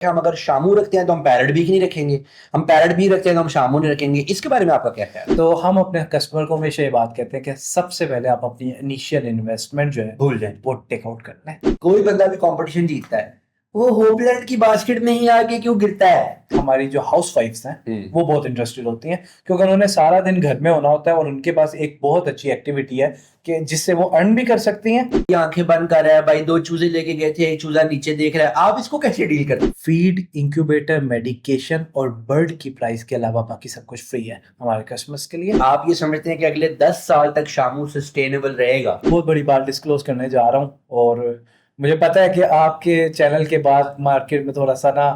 हम अगर शामू रखते हैं तो हम पैरट बीक नहीं रखेंगे, हम पैरट बीक रखते हैं तो हम शामू नहीं रखेंगे। इसके बारे में आपका क्या ख्याल है? तो हम अपने कस्टमर को हमेशा ये बात कहते हैं कि सबसे पहले आप अपनी इनिशियल इन्वेस्टमेंट जो है भूल जाए, वो टेक आउट कर लें। कोई बंदा भी कंपटीशन जीतता है, वो होपलैंड की बास्केट में ही आके क्यों गिरता है? हमारी जो हाउस वाइफ्स हैं वो बहुत इंटरेस्टेड होती हैं क्योंकि उन्होंने सारा दिन घर में होना होता है और उनके पास एक बहुत अच्छी एक्टिविटी है कि जिससे वो अर्न भी कर सकती हैं। ये आंखें बंद कर रहा है भाई, 2 चूजे लेके गए थे, एक चूजा नीचे देख रहा है, आप इसको कैसे डील करते हैं? फीड, इंक्यूबेटर, मेडिकेशन और बर्ड की प्राइस के अलावा बाकी सब कुछ फ्री है हमारे कस्टमर्स के लिए। आप ये समझते हैं कि अगले 10 साल तक शामू सस्टेनेबल रहेगा? बहुत बड़ी बात डिस्क्लोज करने जा रहा हूँ और मुझे पता है कि आपके चैनल के बाद मार्केट में थोड़ा सा ना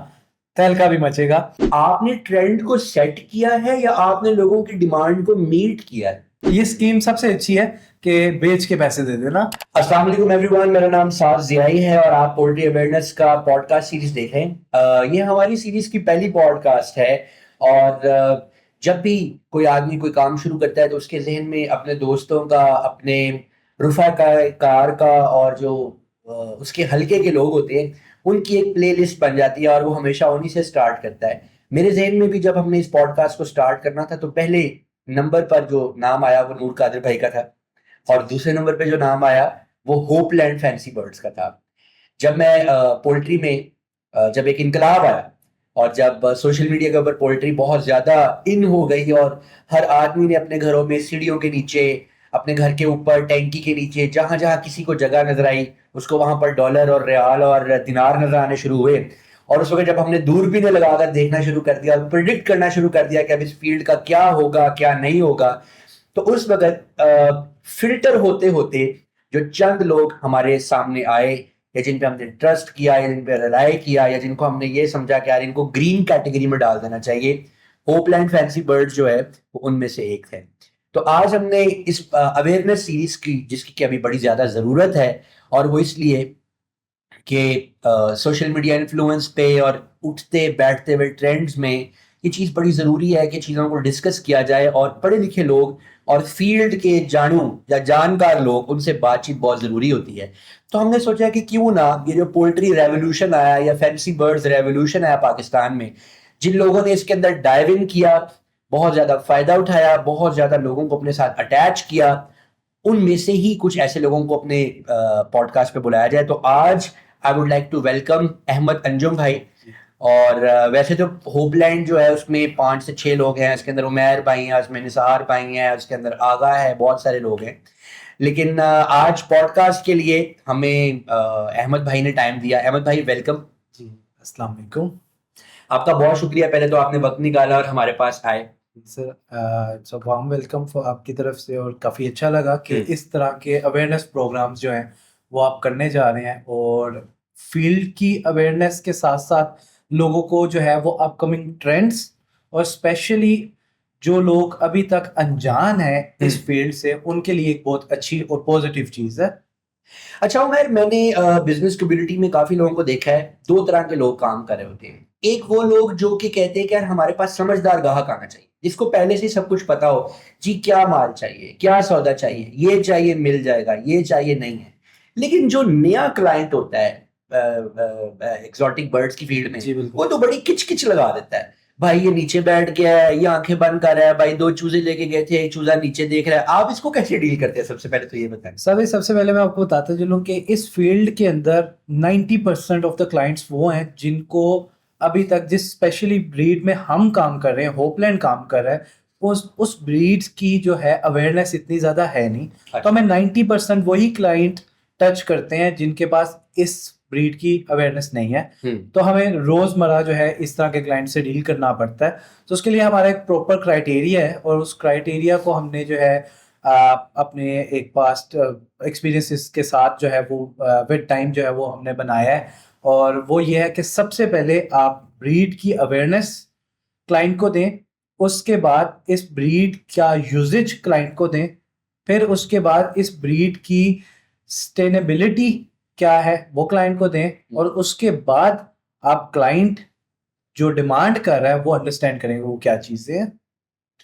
तहलका भी मचेगा। आपने ट्रेंड को सेट किया है या आपने लोगों की डिमांड को मीट किया है? ये स्कीम सबसे अच्छी है कि बेच के पैसे दे देना। अस्सलाम वालेकुम एवरीवन, मेरा नाम साज जियाई है और आप पोल्ट्री अवेयरनेस का पॉडकास्ट सीरीज देख रहे हैं। ये हमारी सीरीज की पहली पॉडकास्ट है और जब भी कोई आदमी कोई काम शुरू करता है तो उसके जहन में अपने दोस्तों का, अपने कार का और जो उसके हल्के के लोग होते हैं उनकी एक प्लेलिस्ट बन जाती है और वो हमेशा उन्हीं से स्टार्ट करता है। मेरे जहन में भी जब हमने इस पॉडकास्ट को स्टार्ट करना था तो पहले नंबर पर जो नाम आया वो नूर कादिर भाई का था और दूसरे नंबर पे जो नाम आया वो होपलैंड फैंसी बर्ड्स का था। जब मैं पोल्ट्री में जब एक इनकलाब आया और जब सोशल मीडिया के ऊपर पोल्ट्री बहुत ज्यादा इन हो गई और हर आदमी ने अपने घरों में सीढ़ियों के नीचे, अपने घर के ऊपर टैंकी के नीचे, जहां जहां किसी को जगह नजर आई उसको वहां पर डॉलर और रियाल और दिनार नजर आने शुरू हुए। और उस वक्त जब हमने दूरबीनें लगाकर देखना शुरू कर दिया, प्रिडिक्ट करना शुरू कर दिया कि अब इस फील्ड का क्या होगा क्या नहीं होगा, तो उस वक्त फिल्टर होते होते जो चंद लोग हमारे सामने आए या जिन पे हमने ट्रस्ट किया या जिन पे रिलाय किया या जिनको हमने ये समझा कि यार इनको ग्रीन कैटेगरी में डाल देना चाहिए, होपलैंड फैंसी बर्ड जो है वो उनमें से एक थे। तो आज हमने इस अवेयरनेस सीरीज की, जिसकी कि अभी बड़ी ज्यादा जरूरत है और वो इसलिए कि सोशल मीडिया इन्फ्लुएंस पे और उठते बैठते हुए ट्रेंड्स में ये चीज़ बड़ी ज़रूरी है कि चीज़ों को डिस्कस किया जाए और पढ़े लिखे लोग और फील्ड के जानू या जानकार लोग उनसे बातचीत बहुत ज़रूरी होती है। तो हमने सोचा कि क्यों ना ये जो पोल्ट्री रेवोल्यूशन आया या फैंसी बर्ड्स रेवोल्यूशन आया पाकिस्तान में, जिन लोगों ने इसके अंदर डाइव इन किया, बहुत ज़्यादा फ़ायदा उठाया, बहुत ज़्यादा लोगों को अपने साथ अटैच किया, उनमें से ही कुछ ऐसे लोगों को अपने पॉडकास्ट पे बुलाया जाए। तो आज I would like to welcome Ahmad Anjum भाई। और वैसे तो होपलैंड जो है उसमें 5 से 6 लोग हैं, इसके अंदर उमैर भाई हैं, उसमें निसार भाई हैं, उसके अंदर आगा है, बहुत सारे लोग हैं। लेकिन आज पॉडकास्ट के लिए हमें अहमद भाई ने टाइम दिया। अहमद भाई वेलकम जी, अस्सलाम वालेकुम आपका, बहुत शुक्रिया पहले तो आपने वक्त निकाला और हमारे पास आए। Sir. It's a warm welcome for आपकी तरफ से और काफ़ी अच्छा लगा कि इस तरह के अवेयरनेस प्रोग्राम्स जो हैं वो आप करने जा रहे हैं और फील्ड की अवेयरनेस के साथ साथ लोगों को जो है वो अपकमिंग ट्रेंड्स और स्पेशली जो लोग अभी तक अनजान हैं इस फील्ड से उनके लिए एक बहुत अच्छी और पॉजिटिव चीज़ है। अच्छा उमर, मैंने बिजनेस कम्युनिटी में काफी लोगों को देखा है, 2 तरह के लोग काम कर रहे होते हैं। एक वो लोग जो कि कहते हैं कि यार हमारे पास समझदार ग्राहक आना चाहिए, जिसको पहले से सब कुछ पता हो, जी क्या माल चाहिए, क्या सौदा चाहिए, ये चाहिए मिल जाएगा, ये चाहिए नहीं है। लेकिन जो नया क्लाइंट होता है एग्जॉटिक बर्ड्स की फील्ड में, जी वो बिल्कुल। तो बड़ी किच लगा देता है। भाई ये नीचे बैठ गया है, ये आंखें बंद कर रहा है, भाई 2 चूजे लेके गए थे, एक चूजा नीचे देख रहा है। आप इसको कैसे डील करते हैं? सबसे पहले तो ये बताएं। सर, सबसे पहले मैं आपको बताता चलूँ कि इस फील्ड के अंदर 90% ऑफ द क्लाइंट्स वो हैं जिनको अभी तक जिस स्पेशली ब्रीड में हम काम कर रहे हैं, होपलैंड काम कर रहा है, उस ब्रीड्स की जो है अवेयरनेस इतनी ज़्यादा है नहीं। तो हमें 90% वही क्लाइंट टच करते हैं जिनके पास इस ब्रीड की अवेयरनेस नहीं है। तो हमें रोज़मर्रा जो है इस तरह के क्लाइंट से डील करना पड़ता है। तो उसके लिए हमारा एक प्रॉपर क्राइटेरिया है और उस क्राइटेरिया को हमने जो है अपने एक पास्ट एक्सपीरियंसेस के साथ जो है वो विद टाइम जो है वो हमने बनाया है। और वो ये है कि सबसे पहले आप ब्रीड की अवेयरनेस क्लाइंट को दें, उसके बाद इस ब्रीड का यूजेज क्लाइंट को दें, फिर उसके बाद इस ब्रीड की सस्टेनेबिलिटी क्या है वो क्लाइंट को दें और उसके बाद आप क्लाइंट जो डिमांड कर रहा है वो अंडरस्टैंड करेंगे वो क्या चीज़ें हैं।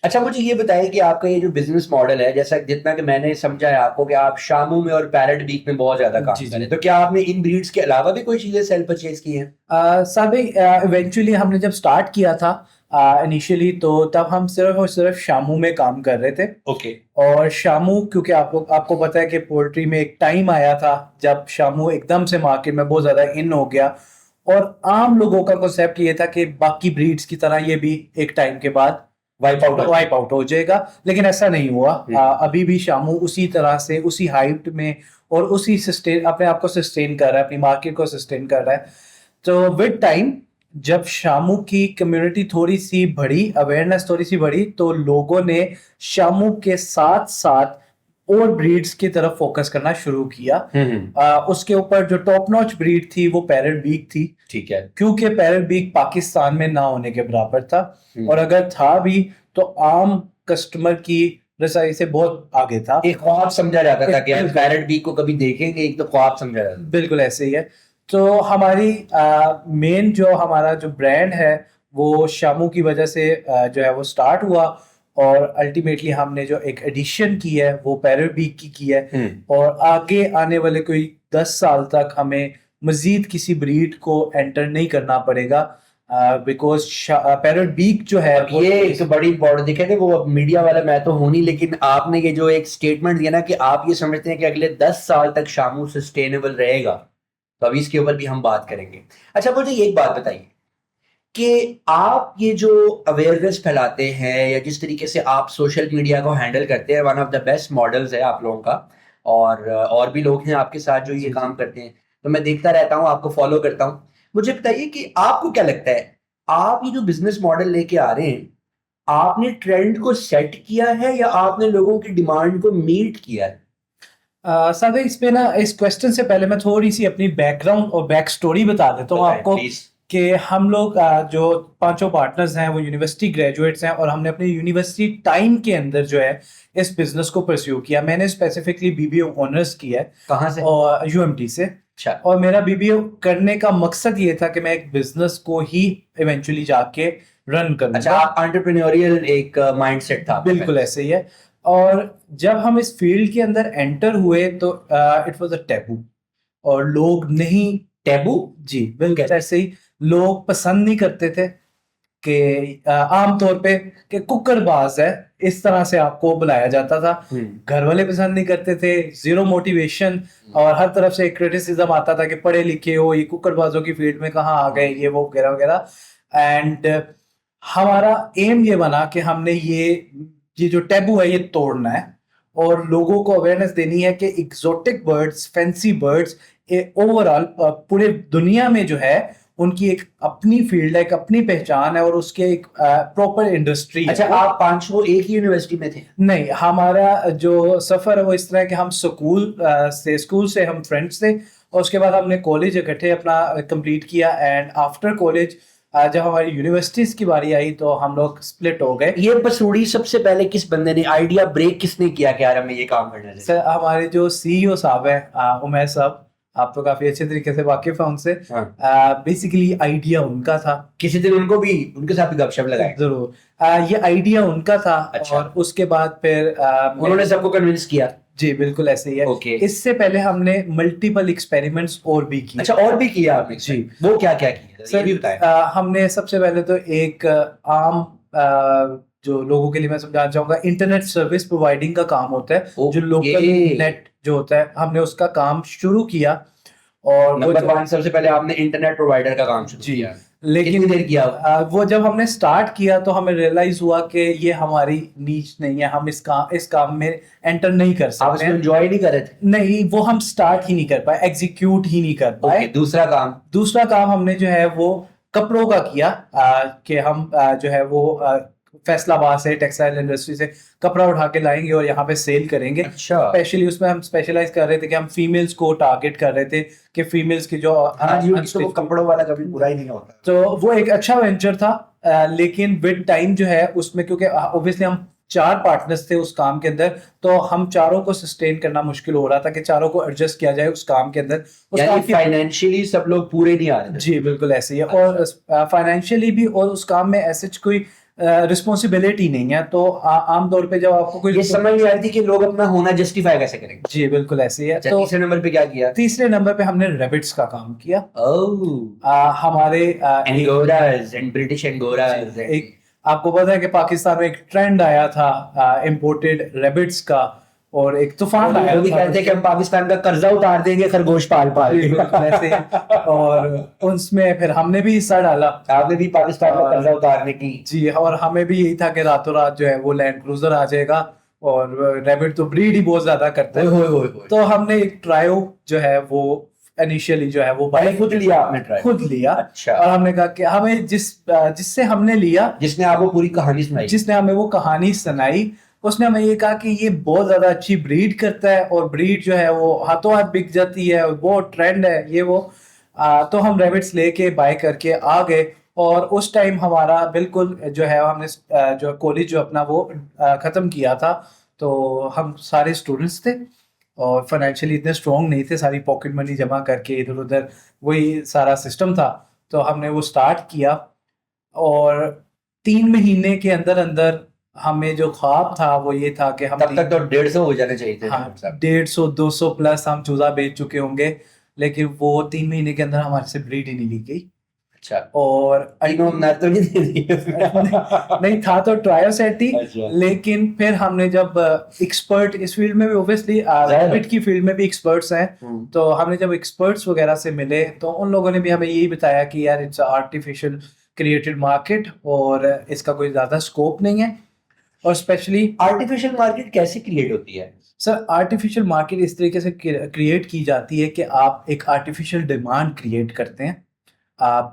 अच्छा, मुझे ये बताइए कि आपका ये जो बिजनेस मॉडल है, जैसा जितना कि मैंने समझा है आपको कि आप शामू में और पैरेट बीक में बहुत ज्यादा काम जी कर जी। रहे हैं, तो क्या आपने इन ब्रीड्स के अलावा भी कोई चीजें सेल परचेज की हैं? साबे इवेंचुअली हमने जब स्टार्ट किया था इनिशियली, तो तब हम सिर्फ और सिर्फ शामू में काम कर रहे थे। ओके। और शामू, क्योंकि आपको आपको पता है कि पोल्ट्री में एक टाइम आया था जब शामू एकदम से मार्केट में बहुत ज्यादा इन हो गया, और आम लोगों का कॉन्सेप्ट ये था कि बाकी ब्रीड्स की तरह ये भी एक टाइम के बाद वाइप आउट हो जाएगा, लेकिन ऐसा नहीं हुआ। अभी भी शामू उसी तरह से, उसी हाइट में और उसी सस्टेन, अपने आप को सस्टेन कर रहा है, अपनी मार्केट को सस्टेन कर रहा है। तो विद टाइम जब शामू की कम्युनिटी थोड़ी सी बढ़ी, अवेयरनेस थोड़ी सी बढ़ी, तो लोगों ने शामू के साथ साथ और ब्रीड्स की तरफ फोकस करना शुरू किया। उसके ऊपर जो टॉप नॉच ब्रीड थी वो पैरेट बीक थी, ठीक है। क्योंकि पैरेट बीक पाकिस्तान में ना होने के बराबर था, और अगर था भी तो आम कस्टमर की रसाई से बहुत आगे था। एक ख्वाब समझा जाता था कि हम बिल्कुल। पैरेट बीक को कभी देखेंगे, एक तो ख्वाब समझा जाता था। बिल्कुल ऐसे ही है। तो हमारी मेन जो हमारा जो ब्रांड है वो शामू की वजह से जो है वो स्टार्ट हुआ, और अल्टीमेटली हमने जो एक एडिशन की है वो पैरेट बीक की है। और आगे आने वाले कोई 10 साल तक हमें मजीद किसी ब्रीड को एंटर नहीं करना पड़ेगा, बिकॉज पैरेट बीक जो है अब ये एक बड़ी इंपॉर्टेंट दिखे थे, वो अब मीडिया वाला मैं तो हूं नहीं, लेकिन आपने ये जो एक स्टेटमेंट दिया ना कि आप ये समझते हैं कि अगले 10 साल तक शामू सस्टेनेबल रहेगा, तो अभी इसके ऊपर भी हम बात करेंगे। अच्छा, मुझे एक बात बताइए कि आप ये जो अवेयरनेस फैलाते हैं या जिस तरीके से आप सोशल मीडिया को हैंडल करते हैं, one of the best models है आप लोगों का। और भी लोग हैं आपके साथ जो ये काम करते हैं, तो मैं देखता रहता हूँ, आपको फॉलो करता हूँ। मुझे बताइए कि आपको क्या लगता है, आप ये जो बिजनेस मॉडल लेके आ रहे हैं, आपने ट्रेंड को सेट किया है या आपने लोगों की डिमांड को मीट किया है? सादे, इस पे ना, इस क्वेश्चन से पहले मैं थोड़ी सी अपनी बैकग्राउंड और बैक स्टोरी बता देता हूँ आपको प्लीज। कि हम लोग जो पांचों पार्टनर्स हैं वो यूनिवर्सिटी ग्रेजुएट्स हैं, और हमने अपने यूनिवर्सिटी टाइम के अंदर जो है इस बिजनेस को परस्यू किया। मैंने स्पेसिफिकली बीबीए ऑनर्स किया है, कहाँ से? और यूएमटी से। अच्छा। और मेरा बीबीए करने का मकसद ये था कि मैं एक बिजनेस को ही इवेंचुअली जाके रन अच्छा, करूंगा। एंटरप्रेन्योरियल एक माइंडसेट था आपका बिल्कुल पहले। ऐसे ही है। और जब हम इस फील्ड के अंदर एंटर हुए तो इट वाज अ टैबू, और लोग नहीं। टैबू? जी बिल्कुल कैसे? ऐसे ही। लोग पसंद नहीं करते थे कि आमतौर पे कि कुक्कड़बाज है, इस तरह से आपको बुलाया जाता था। घर वाले पसंद नहीं करते थे, जीरो मोटिवेशन, और हर तरफ से क्रिटिसिज्म आता था कि पढ़े लिखे हो, ये कुक्कड़बाजों की फील्ड में कहाँ आ गए, ये वो वगैरह वगैरह। एंड हमारा एम ये बना कि हमने ये जो टैबू है ये तोड़ना है, और लोगों को अवेयरनेस देनी है कि exotic birds, fancy birds overall पूरे दुनिया में जो है उनकी एक अपनी फील्ड है, एक अपनी पहचान है, और उसके एक प्रॉपर इंडस्ट्री है। अच्छा, आप पांचों एक ही यूनिवर्सिटी में थे? नहीं, हमारा जो सफर है वो इस तरह कि हम स्कूल से हम फ्रेंड्स थे, और उसके बाद हमने कॉलेज इकट्ठे अपना कंप्लीट किया, एंड आफ्टर कॉलेज जब हमारी यूनिवर्सिटीज की बारी आई तो हम लोग स्प्लिट हो गए। ये पसूड़ी सबसे पहले किस बंदे ने आइडिया ब्रेक किसने किया कि यार हमें ये काम करना चाहिए? सर, हमारे जो सीईओ साहब हैं, उमैर साहब, आप तो काफी अच्छे तरीके से वाकिफ हैं उनसे। बेसिकली आइडिया उनका था। किसी दिन उनके साथ भी गपशप लगाए? जरूर। ये आइडिया उनका था। अच्छा। और उसके बाद फिर उन्होंने सबको कन्विंस किया? जी बिल्कुल ऐसे ही है। ओके। इससे पहले हमने मल्टीपल एक्सपेरिमेंट्स और भी किए। अच्छा, और भी किया आपने? जी। वो क्या क्या किया, ये भी बताएं। हमने सबसे पहले तो एक आम जो लोगों के लिए मैं समझाना चाहूंगा, इंटरनेट सर्विस प्रोवाइडिंग का काम होता है, जो लोकल नेट जो होता है, हमने उसका काम शुरू किया। और नंबर 5, सबसे पहले आपने इंटरनेट प्रोवाइडर का काम शुरू किया। लेकिन कितनी देर किया? वो जब हमने स्टार्ट किया तो हमें रियलाइज हुआ कि ये हमारी नीच नहीं है, हम इस काम में एंटर नहीं कर आप सकते इसको हैं। एंजॉय नहीं कर रहे थे? नहीं, वो हम स्टार्ट ही नहीं कर पाए, एग्जीक्यूट ही नहीं कर पाए। दूसरा काम हमने जो है वो कपड़ों का किया, कि हम जो है वो फैसलाबाद से, टेक्सटाइल इंडस्ट्री से कपड़ा उठा के लाएंगे और यहाँ पे सेल करेंगे। अच्छा। स्पेशली उसमें हम स्पेशलाइज कर रहे थे कि हम फीमेल्स को टारगेट कर रहे थे, कि फीमेल्स की जो तो कपड़ों वाला कभी बुरा ही नहीं होता। तो वो एक अच्छा वेंचर था। लेकिन विद टाइम जो है उसमें, क्योंकि ऑब्वियसली हम 4 पार्टनर्स थे उस काम के अंदर, तो हम चारों को सस्टेन करना मुश्किल हो रहा था कि चारों को एडजस्ट किया जाए उस काम के अंदर। यानी फाइनेंशियली सब लोग पूरे नहीं आ रहे थे? जी बिल्कुल ऐसे ही है। और फाइनेंशियली भी, और उस काम में ऐसे कोई रिस्पॉन्सिबिलिटी नहीं है। तो आमतौर पे जब आपको कोई ये समझ नहीं आ रही थी कि लोग अपना होना जस्टिफाई कैसे करेंगे। जी बिल्कुल ऐसे ही है। अच्छा, तो तीसरे नंबर पे क्या किया? तीसरे नंबर पे हमने रेबिट्स का काम किया। ओह, हमारे एंगोरास एंड ब्रिटिश एंगोरास। एक आपको पता है कि पाकिस्तान में एक ट्रेंड आया था इम्पोर्टेड रेबिट्स का, और एक तूफान आया वो भी था। कहते हैं कि हम पाकिस्तान का कर्जा उतार देंगे खरगोश पाल पाल के। वैसे और उसमें फिर हमने भी हिस्सा डाला। आपने भी पाकिस्तान का कर्जा उतारने की। जी, और हमें भी यही था कि रातों रात जो है वो लैंड क्रूजर आ जाएगा, और रैबिट तो ब्रीड ही बहुत ज्यादा करते ओए हैं। होए होए होए। तो हमने एक ट्रायो जो है वो इनिशियली जो है वो पहले खुद लिया आपने ट्राई? खुद लिया। अच्छा। और हमने कहा कि हमें जिससे हमने लिया, जिसने आपको पूरी कहानी सुनाई? जिसने हमें वो कहानी सुनाई, उसने हमें ये कहा कि ये बहुत ज्यादा अच्छी ब्रीड करता है, और ब्रीड जो है वो हाथों हाथ बिक जाती है, और वो ट्रेंड है ये वो। तो हम रैबिट्स लेके बाय करके आ गए, और उस टाइम हमारा बिल्कुल जो है हमने जो कॉलेज जो अपना वो खत्म किया था। तो हम सारे स्टूडेंट्स थे, और फाइनेंशियली इतने स्ट्रॉन्ग नहीं थे, सारी पॉकेट मनी जमा करके इधर उधर वही सारा सिस्टम था। तो हमने वो स्टार्ट किया, और 3 महीने के अंदर अंदर हमें जो ख्वाब था वो ये था कि हम तब तक तो 150 हो जाने चाहिए थे। हाँ 150-200 प्लस हम चूजा बेच चुके होंगे, लेकिन वो 3 महीने के अंदर हमारे से ब्रीड ही नहीं ली गई। अच्छा। और तीनों नर तो नहीं दे दिए? नहीं था तो ट्रायो सेट ही। अच्छा। लेकिन फिर हमने जब एक्सपर्ट इस फील्ड में भी ऑब्वियसली रैबिट की फील्ड में भी एक्सपर्ट्स हैं, तो हमने जब एक्सपर्ट्स वगैरह से मिले तो उन लोगों ने भी हमें यही बताया कि यार इट्स आर्टिफिशियल क्रिएटेड मार्केट, और इसका कोई ज्यादा स्कोप नहीं है। और स्पेशली आर्टिफिशियल मार्केट कैसे क्रिएट होती है? सर, आर्टिफिशियल मार्केट इस तरीके से क्रिएट की जाती है कि आप एक आर्टिफिशियल डिमांड क्रिएट करते हैं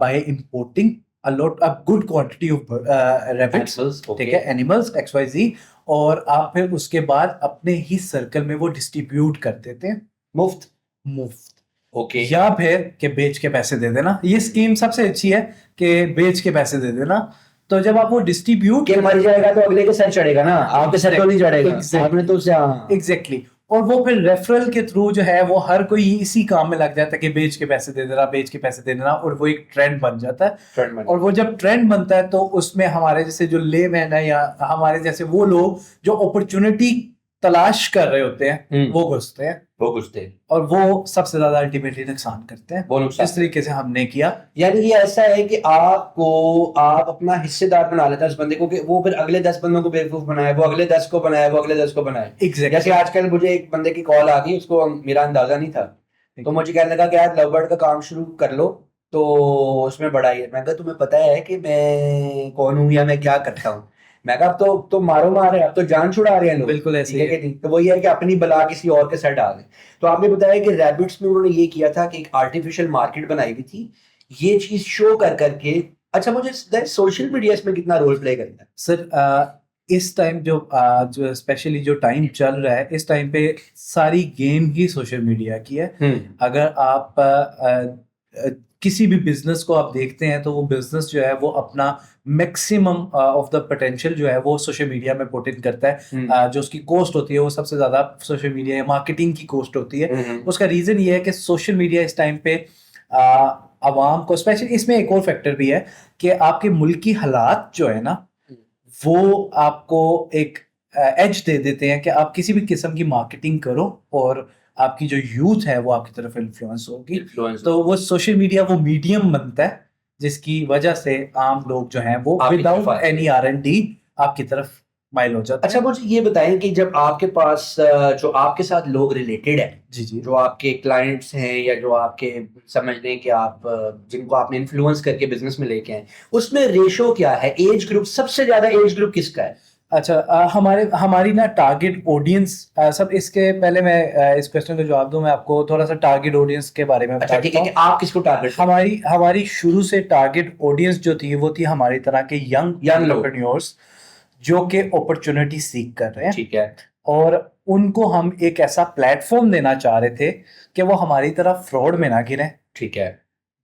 by importing a good quantity of rabbits, ठीक है, एनिमल्स XYZ, और आप फिर उसके बाद अपने ही सर्कल में वो डिस्ट्रीब्यूट कर देते हैं मुफ्त? मुफ्त। ओके। या फिर कि बेच के पैसे दे देना। ये स्कीम सबसे अच्छी है कि बेच के पैसे दे देना। तो जब आप वो डिस्ट्रीब्यूट के मर जाएगा तो अगले के सर चढ़ेगा ना, आपके सर तो नहीं चढ़ेगा। Exactly. आपने तो उसे हाँ। एग्जैक्टली। और वो फिर रेफरल के थ्रू जो है वो हर कोई इसी काम में लग जाता है कि बेच के पैसे दे देना, बेच के पैसे दे देना, और वो एक ट्रेंड बन जाता है। ट्रेंड बन और वो जब ट्रेंड बनता है तो उसमें हमारे जैसे जो लेमैन है, या हमारे जैसे वो लोग जो अपॉर्चुनिटी तलाश कर रहे होते हैं वो घुसते हैं, वो घुसते, और वो सबसे ज्यादा अल्टीमेटली नुकसान करते हैं। वो नुकसान। इस तरीके से हमने किया। यानी ये ऐसा है कि आप अपना हिस्सेदार बना लेता है उस बंदे को, कि वो फिर अगले 10 बंदों को बेवकूफ बनाए, वो अगले 10 को बनाए, वो अगले 10 को बनाए। Exactly. जैसे आजकल मुझे एक बंदे की कॉल आ गई, उसको मेरा अंदाजा नहीं था, तो मुझे कहने लगा कि यार लवबर्ड का काम शुरू कर लो, तो उसमें बड़ा ही है। मैं कहा तुम्हें पता है कि मैं कौन हूँ या मैं क्या करता हूँ? मैं कहा अब तो मारो मार है, अब तो जान छुड़ा रहे हैं लोग। बिल्कुल ऐसे ठीक ही है कि नहीं? तो वही है कि अपनी बला किसी और के सर डाल दें। तो आपने बताया कि रैबिट्स में उन्होंने ये किया था कि एक आर्टिफिशियल मार्केट बनाई हुई थी, ये चीज शो कर करके। अच्छा, मुझे सोशल मीडिया इसमें कितना रोल प्ले करता है? सर, इस टाइम जो स्पेशली जो टाइम चल रहा है, इस टाइम पे सारी गेम ही सोशल मीडिया की है। अगर आप किसी भी बिजनेस को आप देखते हैं तो वो बिजनेस जो है वो अपना मैक्सिमम ऑफ द पोटेंशियल जो है वो सोशल मीडिया में पुट इन करता है। जो उसकी कॉस्ट होती है वो सबसे ज्यादा सोशल मीडिया या मार्केटिंग की कॉस्ट होती है। उसका रीजन ये है कि सोशल मीडिया इस टाइम पे आवाम को, स्पेशली इसमें एक और फैक्टर भी है कि आपके मुल्क की हालात जो है ना, वो आपको एक एज दे देते हैं कि आप किसी भी किस्म की मार्केटिंग करो, और आपकी जो यूथ है वो आपकी तरफ इन्फ्लुएंस होगी। तो वो सोशल मीडिया वो मीडियम बनता है जिसकी वजह से आम लोग जो हैं वो विदाउट एनी R&D आपकी तरफ माइल हो जाते हैं। अच्छा, मुझे ये बताएं कि जब आपके पास जो आपके साथ लोग रिलेटेड है, जी जी, जो आपके क्लाइंट्स हैं या जो आपके समझ लें कि आप जिनको आपने इन्फ्लुएंस करके बिजनेस में लेके आए, उसमें रेशो क्या है? एज ग्रुप, सबसे ज्यादा एज ग्रुप किसका है? अच्छा, हमारी ना टारगेट ऑडियंस, सब इसके पहले मैं इस क्वेश्चन का जवाब दूं, मैं आपको थोड़ा सा टारगेट ऑडियंस के बारे में अच्छा ठीक है, कि आप किसको टारगेट? हमारी शुरू से टारगेट ऑडियंस जो थी वो थी हमारी तरह के यंग एंटरप्रेन्योर्स जो कि अपॉर्चुनिटी सीख कर रहे हैं। ठीक है। और उनको हम एक ऐसा प्लेटफॉर्म देना चाह रहे थे कि वो हमारी तरह फ्रॉड में ना गिरे। ठीक है।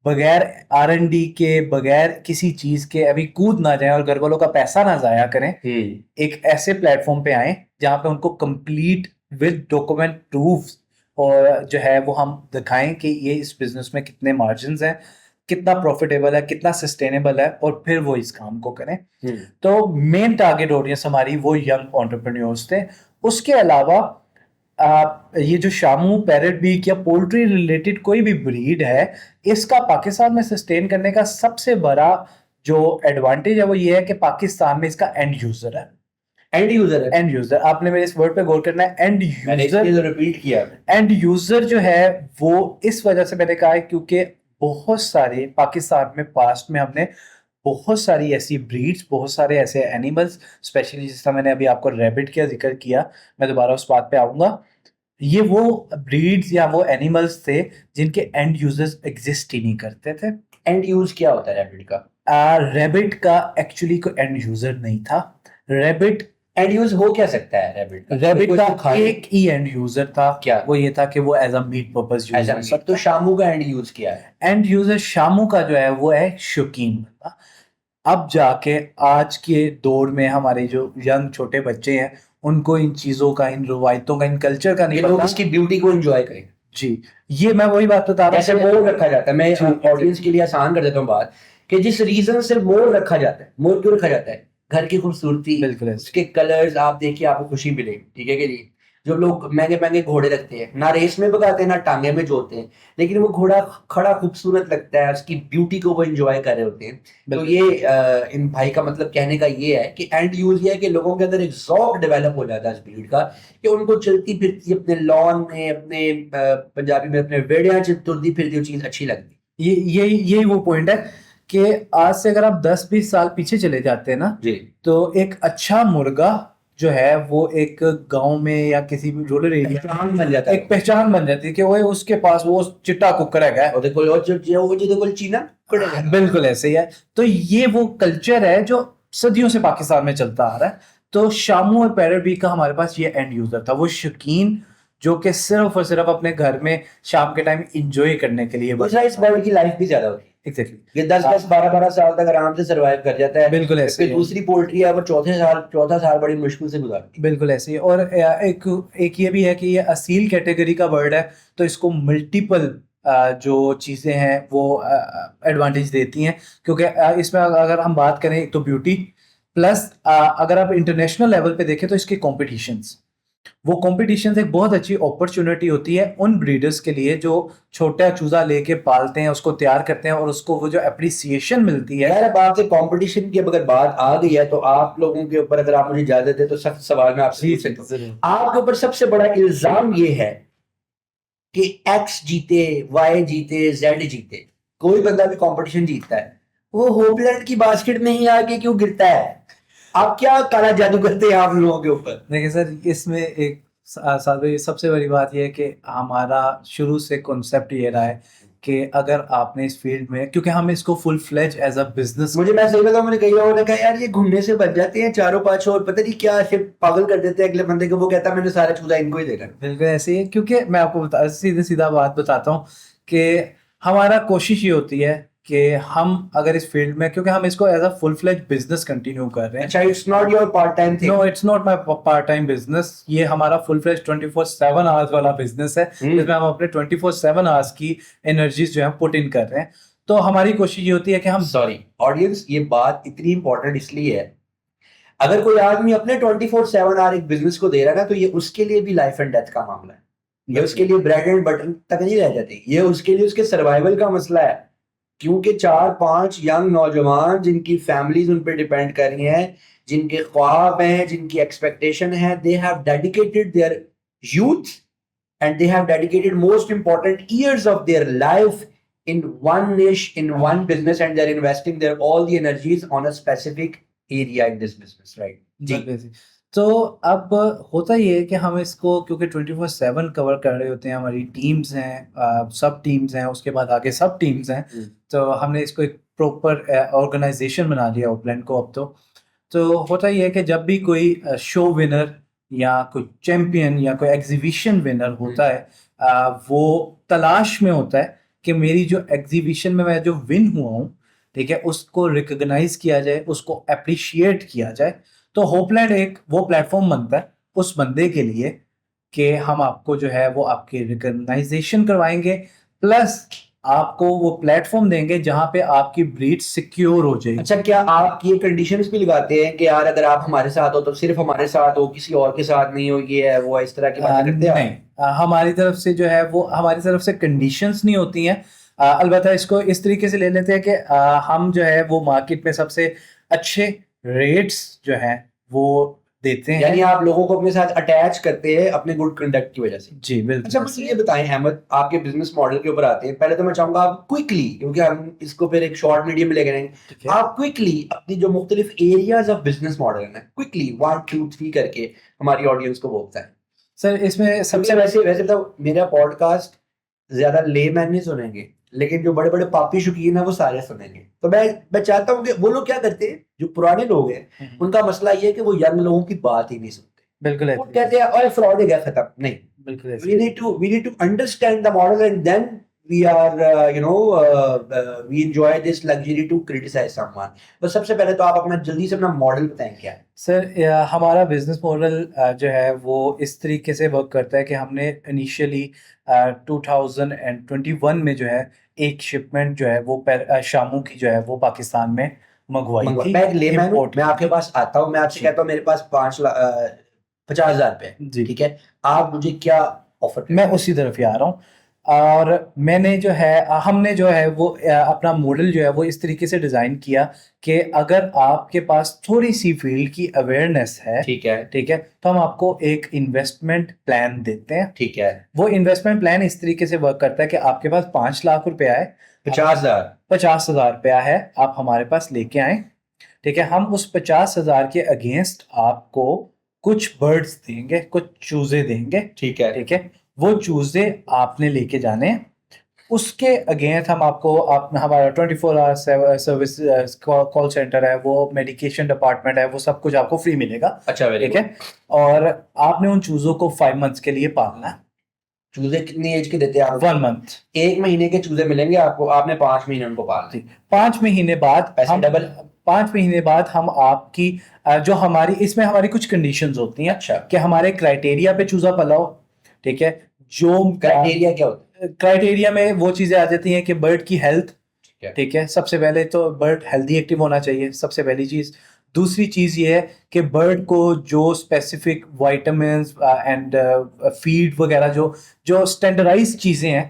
बगैर R&D के, बगैर किसी चीज के अभी कूद ना जाए और घर वालों का पैसा ना जाया करें। एक ऐसे प्लेटफॉर्म पे आए जहां पे उनको कंप्लीट विद डॉक्यूमेंट प्रूफ और जो है वो हम दिखाएं कि ये इस बिजनेस में कितने मार्जिन्स हैं, कितना प्रॉफिटेबल है, कितना सस्टेनेबल है, और फिर वो इस काम को करें। हम्म, तो मेन टारगेट ऑडियंस हमारी वो यंग एंटरप्रेन्योर्स थे। उसके अलावा ये जो शामू, पैरट बीक या पोल्ट्री रिलेटेड कोई भी ब्रीड है, इसका पाकिस्तान में सस्टेन करने का सबसे बड़ा जो एडवांटेज है वो ये है कि पाकिस्तान में इसका एंड यूजर है। एंड यूजर है। एंड यूजर, आपने मेरे इस वर्ड पे गौर करना है, एंड मैंने यूजर। इसलिए तो रिपीट किया। एंड यूजर जो है वो इस वजह से मैंने कहा है क्योंकि बहुत सारे पाकिस्तान में पास्ट में हमने बहुत सारी ऐसी ब्रीड्स, बहुत सारे ऐसे एनिमल्स, स्पेशली जिस तरह मैंने अभी आपको रैबिट का जिक्र किया, मैं दोबारा उस बात पे आऊंगा। ये वो ब्रीड्स या वो एनिमल्स थे जिनके एंड यूजर्स एग्जिस्ट ही नहीं करते थे। एंड यूज क्या होता है रैबिट का? रैबिट का एक्चुअली कोई एंड यूजर नहीं था। रैबिट एंड यूज हो क्या सकता है रैबिट का? रैबिट कोई का तो खाने- एक ही एंड यूजर था। क्या? वो ये था कि वो as a meat purpose use ऐसा हो सब सकता तो शामू का एंड यूज किया है। एंड यूजर शामू का जो है वो है शौकीन बंदा। अब जाके आज के दौर में हमारे जो यंग छोटे बच्चे हैं उनको इन चीजों का, इन रवायतों का, इन कल्चर का कि नहीं लोग पता। इसकी ब्यूटी को एंजॉय करें। जी, ये मैं वही बात बता रहा जैसे हूँ कि- मोर रखा जाता है, मैं जी, ऑडियंस के लिए आसान कर देता हूँ बात, कि जिस रीजन से मोर रखा जाता है, मोर क्यों रखा जाता है? घर की खूबसूरती, बिल्कुल ऐसे। उसके कलर्स आप देखिए, आपको खुशी मिलेगी, ठीक है कि नहीं? जो लोग महंगे महंगे घोड़े रखते हैं, ना रेस में भगाते हैं ना टांगे में जोतते हैं, लेकिन वो घोड़ा खड़ा खूबसूरत लगता है, उसकी ब्यूटी को वो एंजॉय कर रहे होते हैं। तो बिल्कुल। ये इन भाई का मतलब कहने का ये है कि एंड यूज ये है कि लोगों के अंदर एक ज़ौक डेवलप हो जाता है इस ब्रीड का, कि उनको चलती फिरती अपने लॉन में, अपने पंजाबी में अपने वेड़िया तुरती फिरती वो चीज अच्छी लगती है। यही वो पॉइंट है कि आज से अगर आप 10-20 साल पीछे चले जाते हैं ना, जी, तो एक अच्छा मुर्गा जो है वो एक गांव में या किसी भी रूरल एरिया पहचान बन जाता एक है। पहचान बन जाती है कि वो उसके पास वो चिट्टा कुकर है। और देखो वो जो देखो चीना कुकड़ है। बिल्कुल ऐसे ही है। तो ये वो कल्चर है जो सदियों से पाकिस्तान में चलता आ रहा है। तो शामू और पैरट बीक का हमारे पास ये एंड यूजर था, वो शौकीन जो कि सिर्फ और सिर्फ अपने घर में शाम के टाइम इंजॉय करने के लिए। दूसरा, इस बर्ड की लाइफ भी ज्यादा होती है। एग्जैक्टली, ये 10-10 12-12 साल तक आराम से सरवाइव कर जाता है। बिल्कुल ऐसे फिर ही है। दूसरी पोल्ट्री है वो चौथा साल बड़ी मुश्किल से गुजारती है। बिल्कुल ऐसे ही। और एक ये भी है कि ये असील कैटेगरी का बर्ड है, तो इसको मल्टीपल जो चीज़ें हैं वो एडवांटेज देती हैं, क्योंकि इसमें अगर हम बात करें, एक तो ब्यूटी प्लस अगर आप इंटरनेशनल लेवल पे देखें तो इसके कॉम्पिटिशन्स, वो कॉम्पिटिशन एक बहुत अच्छी अपॉर्चुनिटी होती है उन ब्रीडर्स के लिए जो छोटा चूजा लेके पालते हैं, उसको तैयार करते हैं और उसको वो जो अप्रिसिएशन मिलती है। यार, अब आपसे कंपटीशन की अगर बात आ गई है तो आप लोगों के ऊपर, अगर आप मुझे इजाजत दें तो सख्त सवाल मैं आपसे पूछ सकता हूं। आपके ऊपर सबसे बड़ा इल्जाम ये है कि एक्स जीते, वाई जीते, जेड जीते, कोई बंदा भी कंपटीशन जीतता है, वो होपलैंड की बास्केट में ही आके क्यों गिरता है? आप क्या काला जादू करते हैं आप लोगों के ऊपर? देखिए सर, इसमें एक सबसे बड़ी बात यह है कि हमारा शुरू से कॉन्सेप्ट ये रहा है कि अगर आपने इस फील्ड में, क्योंकि हम इसको full fledge as a business, मैं सही बताऊं, मैंने कई लोगों ने कहा यार ये घूमने से बच जाते हैं चारों पांचों और पता नहीं क्या फिर पागल कर देते हैं अगले बंदे को, वो कहता है मैंने सारा चूजा इनको ही देना। बिल्कुल ऐसे ही है। क्योंकि मैं आपको सीधे सीधा बात बताता हूँ कि हमारा कोशिश ये होती है कि हम अगर इस फील्ड में, क्योंकि हम इसको as a full fledge business continue कर रहे हैं। अच्छा, it's not your part time thing? No, it's not my part time business. ये हमारा फुल फ्लेज 24/7 आवर्स वाला बिजनेस है, जिसमें हम अपने 24/7 आवर्स की एनर्जीज जो है पुट इन कर रहे हैं। तो हमारी कोशिश ये होती है कि हम, सॉरी ऑडियंस, ये बात इतनी इंपॉर्टेंट इसलिए है, अगर कोई आदमी अपने 24/7 आवर एक बिजनेस को दे रहा है ना, तो ये उसके लिए भी लाइफ एंड डेथ का मामला है। ये उसके लिए ब्रेड एंड बटर तक नहीं रह जाती, ये उसके लिए उसके सर्वाइवल का मसला है। क्योंकि 4-5 यंग नौजवान जिनकी फैमिलीज उन पर डिपेंड कर रही हैं, जिनके ख्वाब हैं, जिनकी एक्सपेक्टेशन है, they have dedicated their youth and they have dedicated most important years of their life in one niche, in one business, and they're investing their all the energies on a specific area in this business, right? जी। तो अब होता ये है कि हम इसको, क्योंकि 24/7 cover कर रहे होते हैं, हमारी टीम्स हैं, सब टीम्स हैं, उसके बाद आगे सब टीम्स हैं, तो हमने इसको एक प्रॉपर ऑर्गेनाइजेशन बना लिया ओपलैंड को अब। तो होता ये है कि जब भी कोई शो विनर या कोई चैंपियन या कोई एग्जीबिशन विनर होता है, वो तलाश में होता है कि मेरी जो एग्जीबिशन में मैं जो विन हुआ हूँ, ठीक है, उसको रिकॉग्नाइज किया जाए, उसको अप्रिशिएट किया जाए। तो होपलैंड एक वो प्लेटफॉर्म बनता है उस बंदे के लिए कि हम आपको जो है वो आपके रिकॉग्नाइजेशन करवाएंगे, प्लस आपको वो प्लेटफॉर्म देंगे जहां पे आपकी ब्रीड सिक्योर हो जाएगी। अच्छा, क्या आप ये कंडीशंस भी लगाते हैं कि यार अगर आप हमारे साथ हो तो सिर्फ हमारे साथ हो, किसी और के साथ नहीं हो, ये है वो है, इस तरह की बातें करते हैं आप? नहीं, हमारी तरफ से जो है वो हमारी तरफ से कंडीशंस नहीं होती हैं। अलबत्ता इसको इस तरीके से ले लेते हैं कि हम जो है वो मार्केट में सबसे अच्छे रेट्स जो हैं वो देते यानी हैं। आप लोगों को अपने साथ अटैच करते हैं अपने गुड कंडक्ट की वजह से। जी अच्छा, बिल्कुल। मुझे ये बताएं अहमद, आपके बिजनेस मॉडल के ऊपर आते हैं। पहले तो मैं चाहूंगा आप क्विकली, क्योंकि हम इसको फिर एक शॉर्ट मीडियम में लेके जाएंगे, ठीक है। आप क्विकली अपनी जो मुख्तलिफ एरियाज ऑफ बिजनेस मॉडल है क्विकली 1 2 3 करके हमारी ऑडियंस को वो बताएं। सर इसमें क्योंकि सबसे वैसे वैसे तो मेरा पॉडकास्ट ज्यादा लेमैन नहीं सुनेंगे, लेकिन जो बड़े बड़े पापी शौकीन है वो सारे सुनेंगे। तो मैं चाहता हूँ कि वो लोग क्या करते हैं, जो पुराने लोग हैं उनका मसला ये है कि वो यंग लोगों की बात ही नहीं सुनते। बिल्कुल वो कहते हैं और फ्रॉड है, खत्म। नहीं, बिल्कुल we need to understand the model, and then we are we enjoy this luxury to criticize someone. तो सबसे पहले तो आप अपना जल्दी से अपना मॉडल बताएं क्या है। सर हमारा बिजनेस मॉडल जो है वो इस तरीके से वर्क करता है कि हमने इनिशियली 2021 में जो है एक शिपमेंट जो है वो शामू की जो है वो पाकिस्तान में मंगवाई थी। मैं एक लेमैन हूं, import मैं आपके पास आता हूं, मैं आपसे कहता हूं मेरे पास 50,000 रुपए है, जी। ठीक है, आप मुझे क्या ऑफर मैं उसी तरफ ही आ रहा हूँ। और मैंने जो है हमने जो है वो अपना मॉडल जो है वो इस तरीके से डिज़ाइन किया कि अगर आपके पास थोड़ी सी फील्ड की अवेयरनेस है, ठीक है, तो हम आपको एक इन्वेस्टमेंट प्लान देते हैं। ठीक है। वो इन्वेस्टमेंट प्लान इस तरीके से वर्क करता है कि आपके पास 5 लाख रुपया है, 50,000 रुपया है, आप हमारे पास लेके आए। ठीक है, हम उस 50,000 के अगेंस्ट आपको कुछ बर्ड्स देंगे, कुछ चूजे देंगे। ठीक है, ठीक है, वो चूजे आपने लेके जाने हैं। उसके अगेंस्ट हम आपको हमारा 24 आवर सर्विस कॉल सेंटर है, वो मेडिकेशन डिपार्टमेंट है, वो सब कुछ आपको फ्री मिलेगा। अच्छा, ठीक है, और आपने उन चूजों को 5 मंथ्स के लिए पालना है। चूजे कितनी एज के देते हैं आप? 1 मंथ। 1 महीने के चूजे मिलेंगे आपको, आपने 5 महीने उनको पालना है। 5 महीने बाद पैसे डबल। 5 महीने बाद हम आपकी जो हमारी इसमें हमारी कुछ कंडीशंस होती हैं। अच्छा, कि हमारे क्राइटेरिया पे चूजा पलाओ। ठीक है, जो क्राइटेरिया क्या होता है? क्राइटेरिया में वो चीजें आ जाती हैं कि बर्ड की हेल्थ। ठीक है, ठीक है, सबसे पहले तो बर्ड हेल्दी एक्टिव होना चाहिए, सबसे पहली चीज। दूसरी चीज ये है कि बर्ड को जो स्पेसिफिक विटामिन्स एंड फीड वगैरह जो स्टैंडर्डाइज चीजें हैं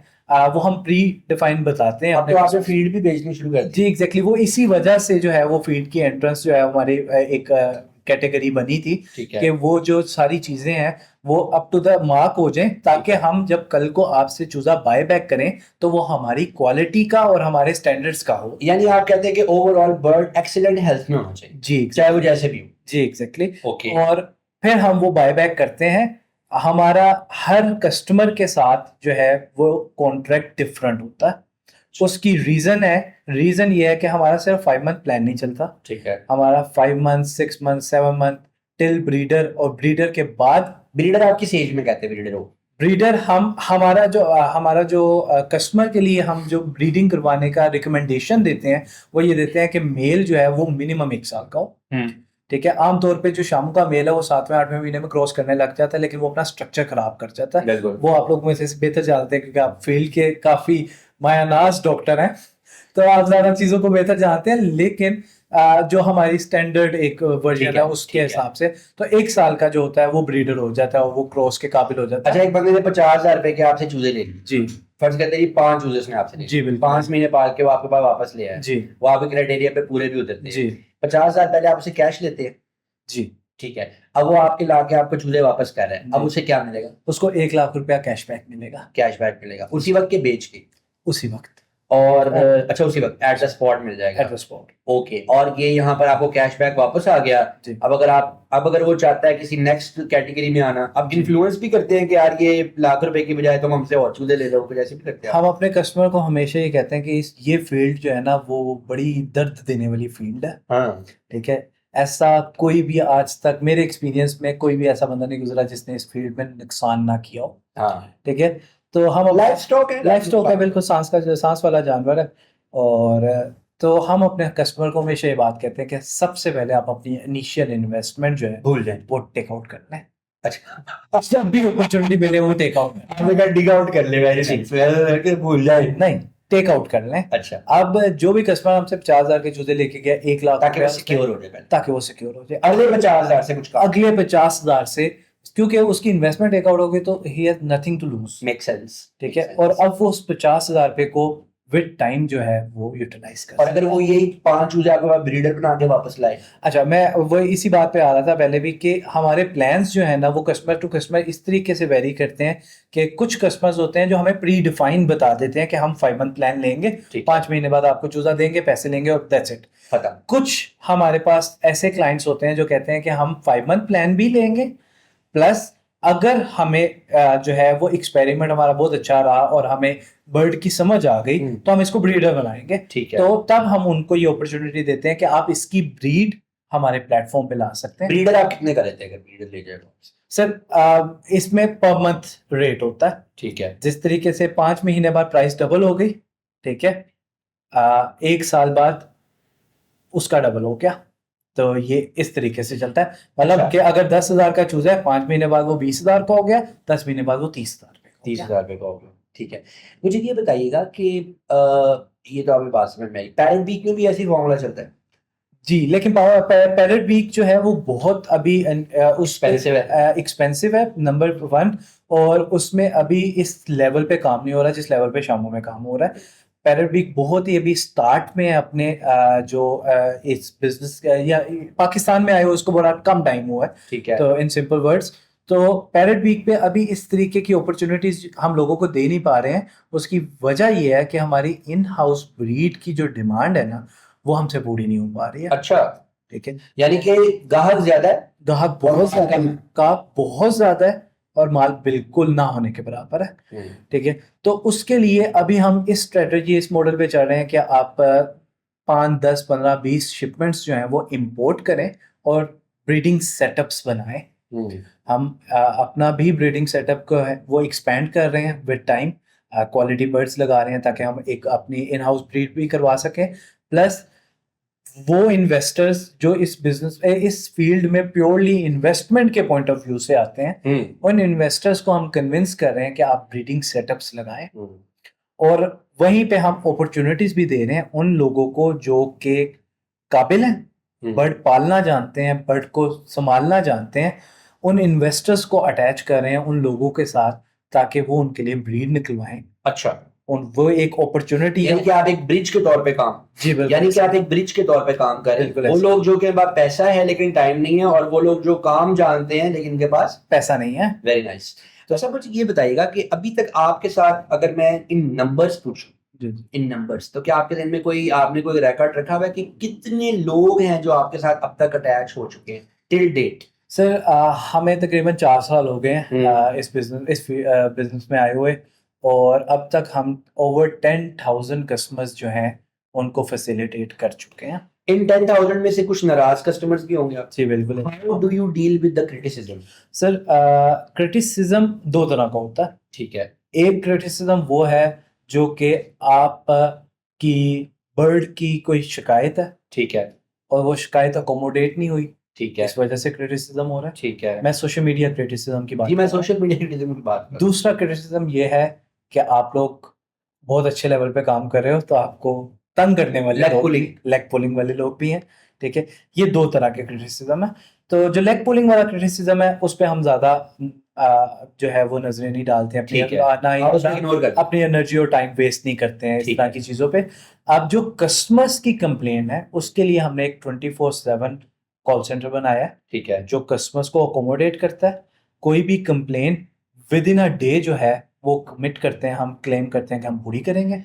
वो हम प्री डिफाइन बताते हैं। अब तो आपने फीड भी बेचनी शुरू कर दी। जी एग्जैक्टली, वो इसी वजह से जो है वो फीड की एंट्रेंस जो है हमारी एक कैटेगरी बनी थी। ठीक है, कि वो जो सारी चीजें हैं वो अप टू द मार्क हो जाएं, ताकि हम जब कल को आपसे चूजा बाय बैक करें तो वो हमारी क्वालिटी का और हमारे स्टैंडर्ड्स का हो। यानी आप कहते हैं कि ओवरऑल बर्ड एक्सीलेंट हेल्थ में होना चाहिए, जी चाहे वो जैसे भी हो। जी एग्जैक्टली। ओके, और फिर हम वो बाय बैक करते हैं। हमारा हर कस्टमर के साथ जो है वो कॉन्ट्रैक्ट डिफरेंट होता है। उसकी रीजन ये है कि हमारा सिर्फ 5 मंथ प्लान नहीं चलता। ठीक है। हमारा 5 month, 6 month, 7 month till breeder, और ब्रीडर के बाद ब्रीडर आप किस एज में कहते हैं ब्रीडर हो? ब्रीडर हमारा जो कस्टमर के लिए हम जो ब्रीडिंग करवाने का रिकमेंडेशन देते हैं वो ये देते हैं कि मेल जो है वो मिनिमम 1 साल का हो। ठीक है, आमतौर पे जो शामू का मेल है वो 7वें 8वें महीने में क्रॉस करने लग जाता है, लेकिन वो अपना स्ट्रक्चर खराब कर जाता है। वो आप लोग में से बेहतर जानते हैं क्योंकि आप फील्ड के काफी मायानाज डॉक्टर हैं, तो आप ज्यादा चीजों को बेहतर जानते हैं। लेकिन जो हमारी स्टैंडर्ड एक वर्जन है उसके हिसाब से तो 1 साल का जो होता है वो ब्रीडर हो जाता है और वो क्रॉस के काबिल हो जाता है। अच्छा, एक बंदे ने 50,000 रुपए के आपसे चूजे ले लिए, जी, फर्ज करते हैं 5 चूजे उसने आपसे ले जी लिए, बिल्कुल, 5 महीने पाल के वो आपके पास वापस ले आए, जी, वो आपके क्राइटेरिया पे पूरे भी उतरते हैं। जी, 50,000 पहले आप उसे कैश लेते हैं, जी, ठीक है, अब वो आपके लाके आपको चूजे वापस कर रहे हैं, अब जी। उसे क्या मिलेगा? उसको 1 लाख रुपया कैशबैक मिलेगा कैशबैक मिलेगा उसी वक्त के बेच के? उसी वक्त, और अच्छा, उसी वक्त एट द स्पॉट मिल जाएगा? At the spot. ओके, और ये यहाँ पर आपको कैशबैक वापस आ गया। जी। अब अगर वो चाहता है किसी नेक्स्ट कैटेगरी में आना, अब इन्फ्लुएंस भी करते हैं कि यार ये लाख रुपए की बजाय तुम हमसे और चूजे ले लो, कुछ ऐसे भी करते हैं? हम अपने कस्टमर को हमेशा ये कहते हैं कि ये फील्ड जो है ना वो बड़ी दर्द देने वाली फील्ड है। हाँ, ठीक है, ऐसा कोई भी आज तक मेरे एक्सपीरियंस में कोई भी ऐसा बंदा नहीं गुजरा जिसने इस फील्ड में नुकसान ना किया हो। हाँ, ठीक है, तो हम लाइफ स्टॉक है, बिल्कुल सांस वाला जानवर है। और तो हम अपने कस्टमर को हमेशा ये बात कहते हैं कि सबसे पहले आप अपनी इनिशियल इन्वेस्टमेंट जो है भूल जाए। वो टेक आउट कर लें। अच्छा, जब भी अपॉर्चुनिटी मिले वो टेक आउट में आपने कहा डिग आउट कर लेगा, ये भूल जाए नहीं, टेक आउट कर लें। अच्छा, अब जो भी कस्टमर हमसे 50,000 के जूते लेके गया 1 लाख ताकि वो रुपया सिक्योर हो जाए पहले, ताकि वो सिक्योर हो जाए अगले 50,000 से कुछ काम। अगले 50,000 से, क्योंकि उसकी इन्वेस्टमेंट टेक आउट होगी तो he has nothing to lose. Make sense, ठीक है, और अब वो उस 50,000 रुपए को विद टाइम जो है वो यूटिलाइज कर और अगर वो यही 5 चूजे आपके पास ब्रीडर बना के वापस लाए। अच्छा, मैं वो इसी बात पे आ रहा था पहले भी कि हमारे प्लान्स जो है ना वो कस्टमर टू कस्टमर इस तरीके से वेरी करते हैं कि कुछ कस्टमर्स होते हैं जो हमें प्री डिफाइन बता देते हैं कि हम 5 मंथ प्लान लेंगे, ठीक 5 महीने बाद आपको चूजा देंगे, पैसे लेंगे और दैट्स इट। खत्म। कुछ हमारे पास ऐसे क्लाइंट्स होते हैं जो कहते हैं कि हम 5 मंथ प्लान भी लेंगे, प्लस अगर हमें जो है वो एक्सपेरिमेंट हमारा बहुत अच्छा रहा और हमें बर्ड की समझ आ गई तो हम इसको ब्रीडर बनाएंगे। ठीक है, तो तब हम उनको ये अपॉर्चुनिटी देते हैं कि आप इसकी ब्रीड हमारे प्लेटफॉर्म पे ला सकते हैं। ब्रीडर आप कितने का लेते हैं अगर ब्रीडर ले जाए? सर इसमें पर मंथ रेट होता है। ठीक है, जिस तरीके से 5 महीने बाद प्राइस डबल हो गई, ठीक है, 1 साल बाद उसका डबल हो गया, तो ये इस तरीके से चलता है। मतलब अच्छा। कि अगर 10,000 का चूजा है, 5 महीने बाद वो 20,000 का हो गया, 10 महीने बाद वो 30,000 का हो गया। 30,000 रुपये का होगा। ठीक है, मुझे ये बताइएगा कि ये तो आपकी बात समझ में आई, पैरेंट वीक में भी ऐसी फॉर्मूला चलता है? जी, लेकिन पैरेट वीक जो है वो बहुत अभी उस Expensive एक्सपेंसिव है, नंबर 1, और उसमें अभी इस लेवल पे काम नहीं हो रहा जिस लेवल पे शामों में काम हो रहा है। पैरेट वीक बहुत ही अभी स्टार्ट में है अपने इस बिजनेस या पाकिस्तान में आए हुए उसको बड़ा कम टाइम हुआ है। ठीक है, तो इन सिंपल वर्ड्स, तो पैरेट वीक पे अभी इस तरीके की अपॉर्चुनिटीज हम लोगों को दे नहीं पा रहे हैं। उसकी वजह ये है कि हमारी इन हाउस ब्रीड की जो डिमांड है ना वो हमसे पूरी नहीं हो पा रही है। अच्छा, ठीक है, यानी कि ग्राहक ज्यादा है, ग्राहक बहुत ज्यादा है, ग्राहक बहुत ज्यादा है और माल बिल्कुल ना होने के बराबर है। ठीक है, तो उसके लिए अभी हम इस स्ट्रेटजी इस मॉडल पे चल रहे हैं कि आप 5, 10, 15, 20 शिपमेंट्स जो हैं वो इंपोर्ट करें और ब्रीडिंग सेटअप्स बनाएं। हम अपना भी ब्रीडिंग सेटअप को है वो एक्सपेंड कर रहे हैं विद टाइम, क्वालिटी बर्ड्स लगा रहे हैं ताकि हम एक अपनी इन हाउस ब्रीड भी करवा सकें, प्लस वो इन्वेस्टर्स जो इस बिजनेस इस फील्ड में प्योरली इन्वेस्टमेंट के पॉइंट ऑफ व्यू से आते हैं, उन इन्वेस्टर्स को हम कन्विंस कर रहे हैं कि आप ब्रीडिंग सेटअप्स लगाएं। और वहीं पे हम अपॉर्चुनिटीज भी दे रहे हैं उन लोगों को जो के काबिल हैं, बर्ड पालना जानते हैं, बर्ड को संभालना जानते हैं, उन इन्वेस्टर्स को अटैच कर रहे हैं उन लोगों के साथ ताकि वो उनके लिए ब्रीड निकलवाएं। अच्छा, वो एक अपॉर्चुनिटी यानी है। कि आप एक ब्रिज के तौर पे काम, जी बिल्कुल, यानी कि आप एक ब्रिज के तौर पे काम कर रहे हैं। बिल्कुल वो ऐसे। लोग जो के पास पैसा है लेकिन टाइम नहीं है, और वो लोग जो काम जानते हैं लेकिन उनके पास पैसा नहीं है। Very nice. तो अच्छा, मुझे ये बताइएगा कि अभी तक आपके साथ अगर मैं इन नंबर्स पूछूं, जी जी। इन नंबर्स, तो क्या आपके ध्यान में कोई आपने कोई रिकॉर्ड रखा हुआ है कि कितने लोग हैं जो आपके साथ अब तक अटैच हो चुके हैं टिल डेट? सर हमें तकरीबन 4 साल हो गए हैं इस बिजनेस में आए हुए, और अब तक हम ओवर 10,000 कस्टमर्स जो हैं उनको फैसिलिटेट कर चुके हैं। इन 10,000 में से कुछ नाराज कस्टमर्स भी होंगे आप? जी बिल्कुल। How do you deal with the criticism? Sir criticism 2 तरह का होता है। ठीक है, एक क्रिटिसिज्म वो है जो कि आप की बर्ड की कोई शिकायत है ठीक है, और वो शिकायत अकोमोडेट नहीं हुई, ठीक है, इस वजह से क्रिटिसिज्म हो रहा है। ठीक है। मैं सोशल मीडिया क्रिटिसिज्म की बात जी, मैं कर रहा हूँ। सोशल मीडिया क्रिटिसिज्म की बात कर रहा हूँ। दूसरा क्रिटिसिज्म ये है कि आप लोग बहुत अच्छे लेवल पे काम कर रहे हो तो आपको तंग करने वाले Leg लोग pulling। लेग पुलिंग वाले लोग भी हैं। ठीक है, ये 2 तरह के क्रिटिसिज्म है। तो जो लेग पुलिंग वाला क्रिटिसिज्म है उस पे हम ज्यादा जो है वो नजरें नहीं डालते हैं, ठीक है, ना ही आप उसको इग्नोर कर। अपनी एनर्जी और टाइम वेस्ट नहीं करते हैं इस ठीक तरह है। की चीजों पे। अब जो कस्टमर्स की कंप्लेन है उसके लिए हमने एक 24/7 कॉल सेंटर बनाया है ठीक है, जो कस्टमर्स को अकोमोडेट करता है। कोई भी complain with in a day जो है वो कमिट करते हैं, हम क्लेम करते हैं कि हम पूरी करेंगे।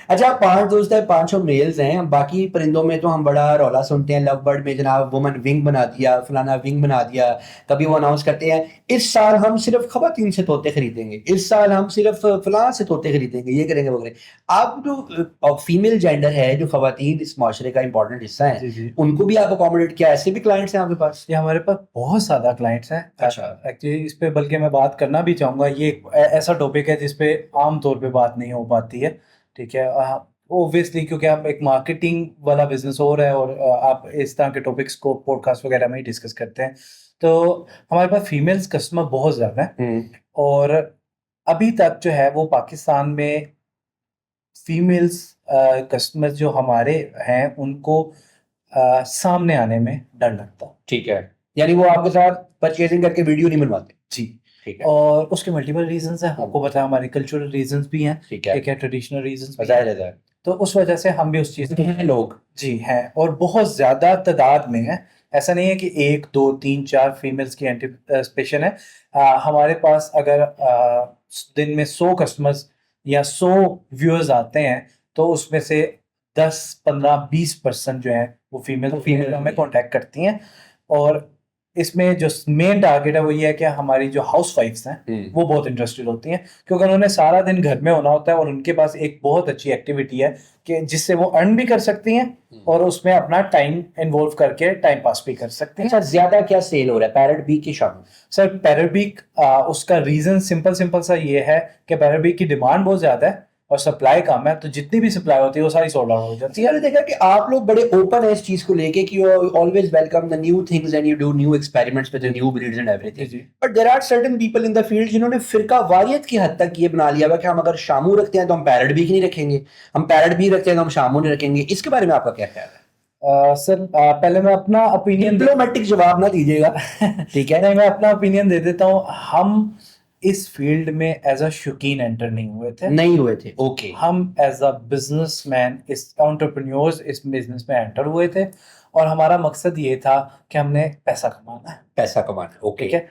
अच्छा, 5 दोस्त है, 5 मेल्स हैं, बाकी परिंदों में तो हम बड़ा रौला सुनते हैं, लव बर्ड में जनाब वुमन विंग बना दिया, फलाना विंग बना दिया, कभी वो अनाउंस करते हैं इस साल हम सिर्फ खवातीन से तोते खरीदेंगे, इस साल हम सिर्फ फलां से तोते खरीदेंगे, ये करेंगे वो करेंगे। आप जो फीमेल जेंडर है, जो खवातीन इस माशरे का इंपॉर्टेंट हिस्सा है, जी जी, उनको भी आप अकोमोडेट किया? ऐसे भी क्लाइंट्स हैं आपके पास? ये हमारे पास बहुत ज़्यादा क्लाइंट्स हैं। अच्छा। एक्चुअली इस पे बल्कि मैं बात करना भी चाहूँगा, ये एक ऐसा टॉपिक है जिस पे आम तौर पे बात नहीं हो पाती है। ठीक है, ओब्वियसली क्योंकि आप एक मार्केटिंग वाला बिजनेस हो रहा है और आप इस तरह के टॉपिक्स को पॉडकास्ट वगैरह में ही डिस्कस करते हैं। तो हमारे पास फीमेल्स कस्टमर बहुत ज़्यादा है, और अभी तक जो है वो पाकिस्तान में फीमेल्स कस्टमर्स जो हमारे हैं उनको सामने आने में डर लगता। ठीक है, यानी वो आपके साथ परचेजिंग करके वीडियो नहीं बनवाते। जी। ठीक है। और उसके मल्टीपल रीजंस हैं, आपको पता है हमारे कल्चरल रीजंस भी हैं, ठीक है, एक है ट्रेडिशनल रीजंस भी जाहिर हैं। है, जाहिर तो उस वजह से हम भी उस चीज़ है लोग। जी हैं, और बहुत ज़्यादा तादाद में है। ऐसा नहीं है कि 1 2 3 4 फीमेल्स की एंटिसिपेशन है। हमारे पास अगर दिन में 100 कस्टमर्स या 100 व्यूअर्स आते हैं तो उसमें से 10 15 20% जो है वो फीमेल हमें कांटेक्ट करती हैं। और इसमें जो मेन टारगेट है वो ये है कि हमारी जो हाउस वाइफ्स हैं वो बहुत इंटरेस्टेड होती हैं, क्योंकि उन्होंने सारा दिन घर में होना होता है और उनके पास एक बहुत अच्छी एक्टिविटी है कि जिससे वो अर्न भी कर सकती हैं और उसमें अपना टाइम इन्वॉल्व करके टाइम पास भी कर सकते हैं। अच्छा, ज्यादा क्या सेल हो रहा है, पैरेट बी की शाम? सर पैरेट बीक उसका रीजन सिंपल सा ये है कि पैरेट बीक की डिमांड बहुत ज्यादा है और सप्लाई कम है, तो जितनी भी सप्लाई होती है वो सारी सोल्ड आउट हो जाती है। मैंने देखा कि आप लोग बड़े ओपन है इस चीज को लेके कि you always welcome the new things and you do new experiments with the new breeds and everything. जी। But there are certain people in the field जिन्होंने फिरका वारियत की हद तक ये बना लिया हुआ कि हम अगर शामू रखते हैं तो हम पैरेट भी नहीं रखेंगे, हम पैरेट भी रखते हैं तो हम शामू नहीं रखेंगे। इसके बारे में आपका क्या ख्याल है? सर पहले मैं अपना ओपिनियन डिप्लोमेटिक जवाब ना दीजिएगा। ठीक है, नहीं, मैं अपना ओपिनियन दे देता हूँ। हम इस फील्ड में एज अ शौकीन एंटर नहीं हुए थे, नहीं हुए थे। ओके, हम एज अ बिजनेसमैन इस एंटरप्रेन्योर्स इस बिजनेस में एंटर हुए थे और हमारा मकसद ये था कि हमने पैसा कमाना है। पैसा कमाना। ओके, ठीक है।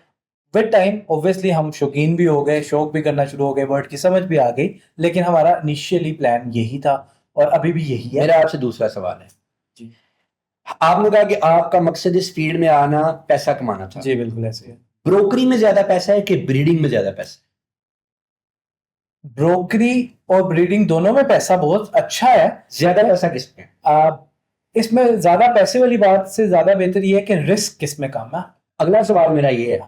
विद टाइम ऑब्वियसली हम शौकीन भी हो गए, शौक भी करना शुरू हो गए, वर्ड की समझ भी आ गई, लेकिन हमारा इनिशियली प्लान यही था और अभी भी यही है। मेरा आपसे दूसरा सवाल है जी। आपने कहा कि आपका मकसद इस फील्ड में आना पैसा कमाना था। जी बिल्कुल ऐसे है। ब्रोकरी में ज्यादा पैसा है कि ब्रीडिंग में ज्यादा पैसा ब्रोकरी और ब्रीडिंग दोनों में पैसा बहुत अच्छा है। है? ज्यादा पैसा किसमें? इसमें ज्यादा पैसे वाली बात से ज्यादा बेहतर ये है कि रिस्क किसमें कम है। अगला सवाल मेरा ये है,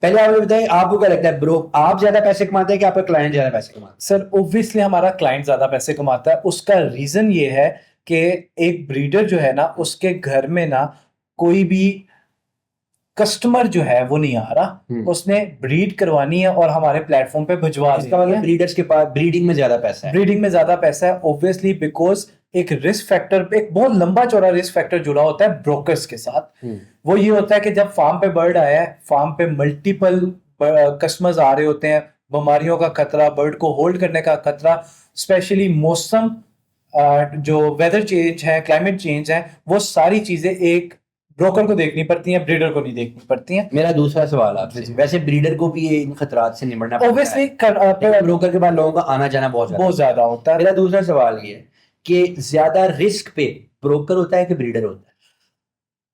पहले आप बताइए आपको क्या लगता है, ब्रो आप ज्यादा पैसे कमाते हैं कि आपका क्लाइंट ज्यादा पैसे कमाता है? सर ऑब्वियसली हमारा क्लाइंट ज्यादा पैसे कमाता है। उसका रीजन ये है कि एक ब्रीडर जो है ना उसके घर में ना कोई भी कस्टमर जो है वो नहीं आ रहा, उसने ब्रीड करवानी है और हमारे प्लेटफॉर्म पे भिजवा इसका मतलब ब्रीडर्स के पास ब्रीडिंग में ज्यादा पैसा है। ब्रीडिंग में ज्यादा पैसा है ऑब्वियसली, बिकॉज एक रिस्क फैक्टर पे एक बहुत लंबा चौड़ा रिस्क फैक्टर जुड़ा होता है ब्रोकर्स के साथ। वो ये होता है कि जब फार्म पे बर्ड आया है, फार्म पे मल्टीपल कस्टमर्स आ रहे होते हैं, बीमारियों का खतरा, बर्ड को होल्ड करने का खतरा, स्पेशली मौसम जो वेदर चेंज है, क्लाइमेट चेंज है, वो सारी चीजें एक ब्रोकर को देखनी पड़ती हैं, ब्रीडर को नहीं देखनी पड़ती हैं। मेरा दूसरा सवाल आपसे, वैसे ब्रीडर को भी इन खतरात से निपटना पड़ता ऑब्वियसली है, ब्रोकर के पास लोगों का आना जाना बहुत ज्यादा होता है। मेरा दूसरा सवाल ये है कि ज्यादा रिस्क पे ब्रोकर होता है कि ब्रीडर होता है?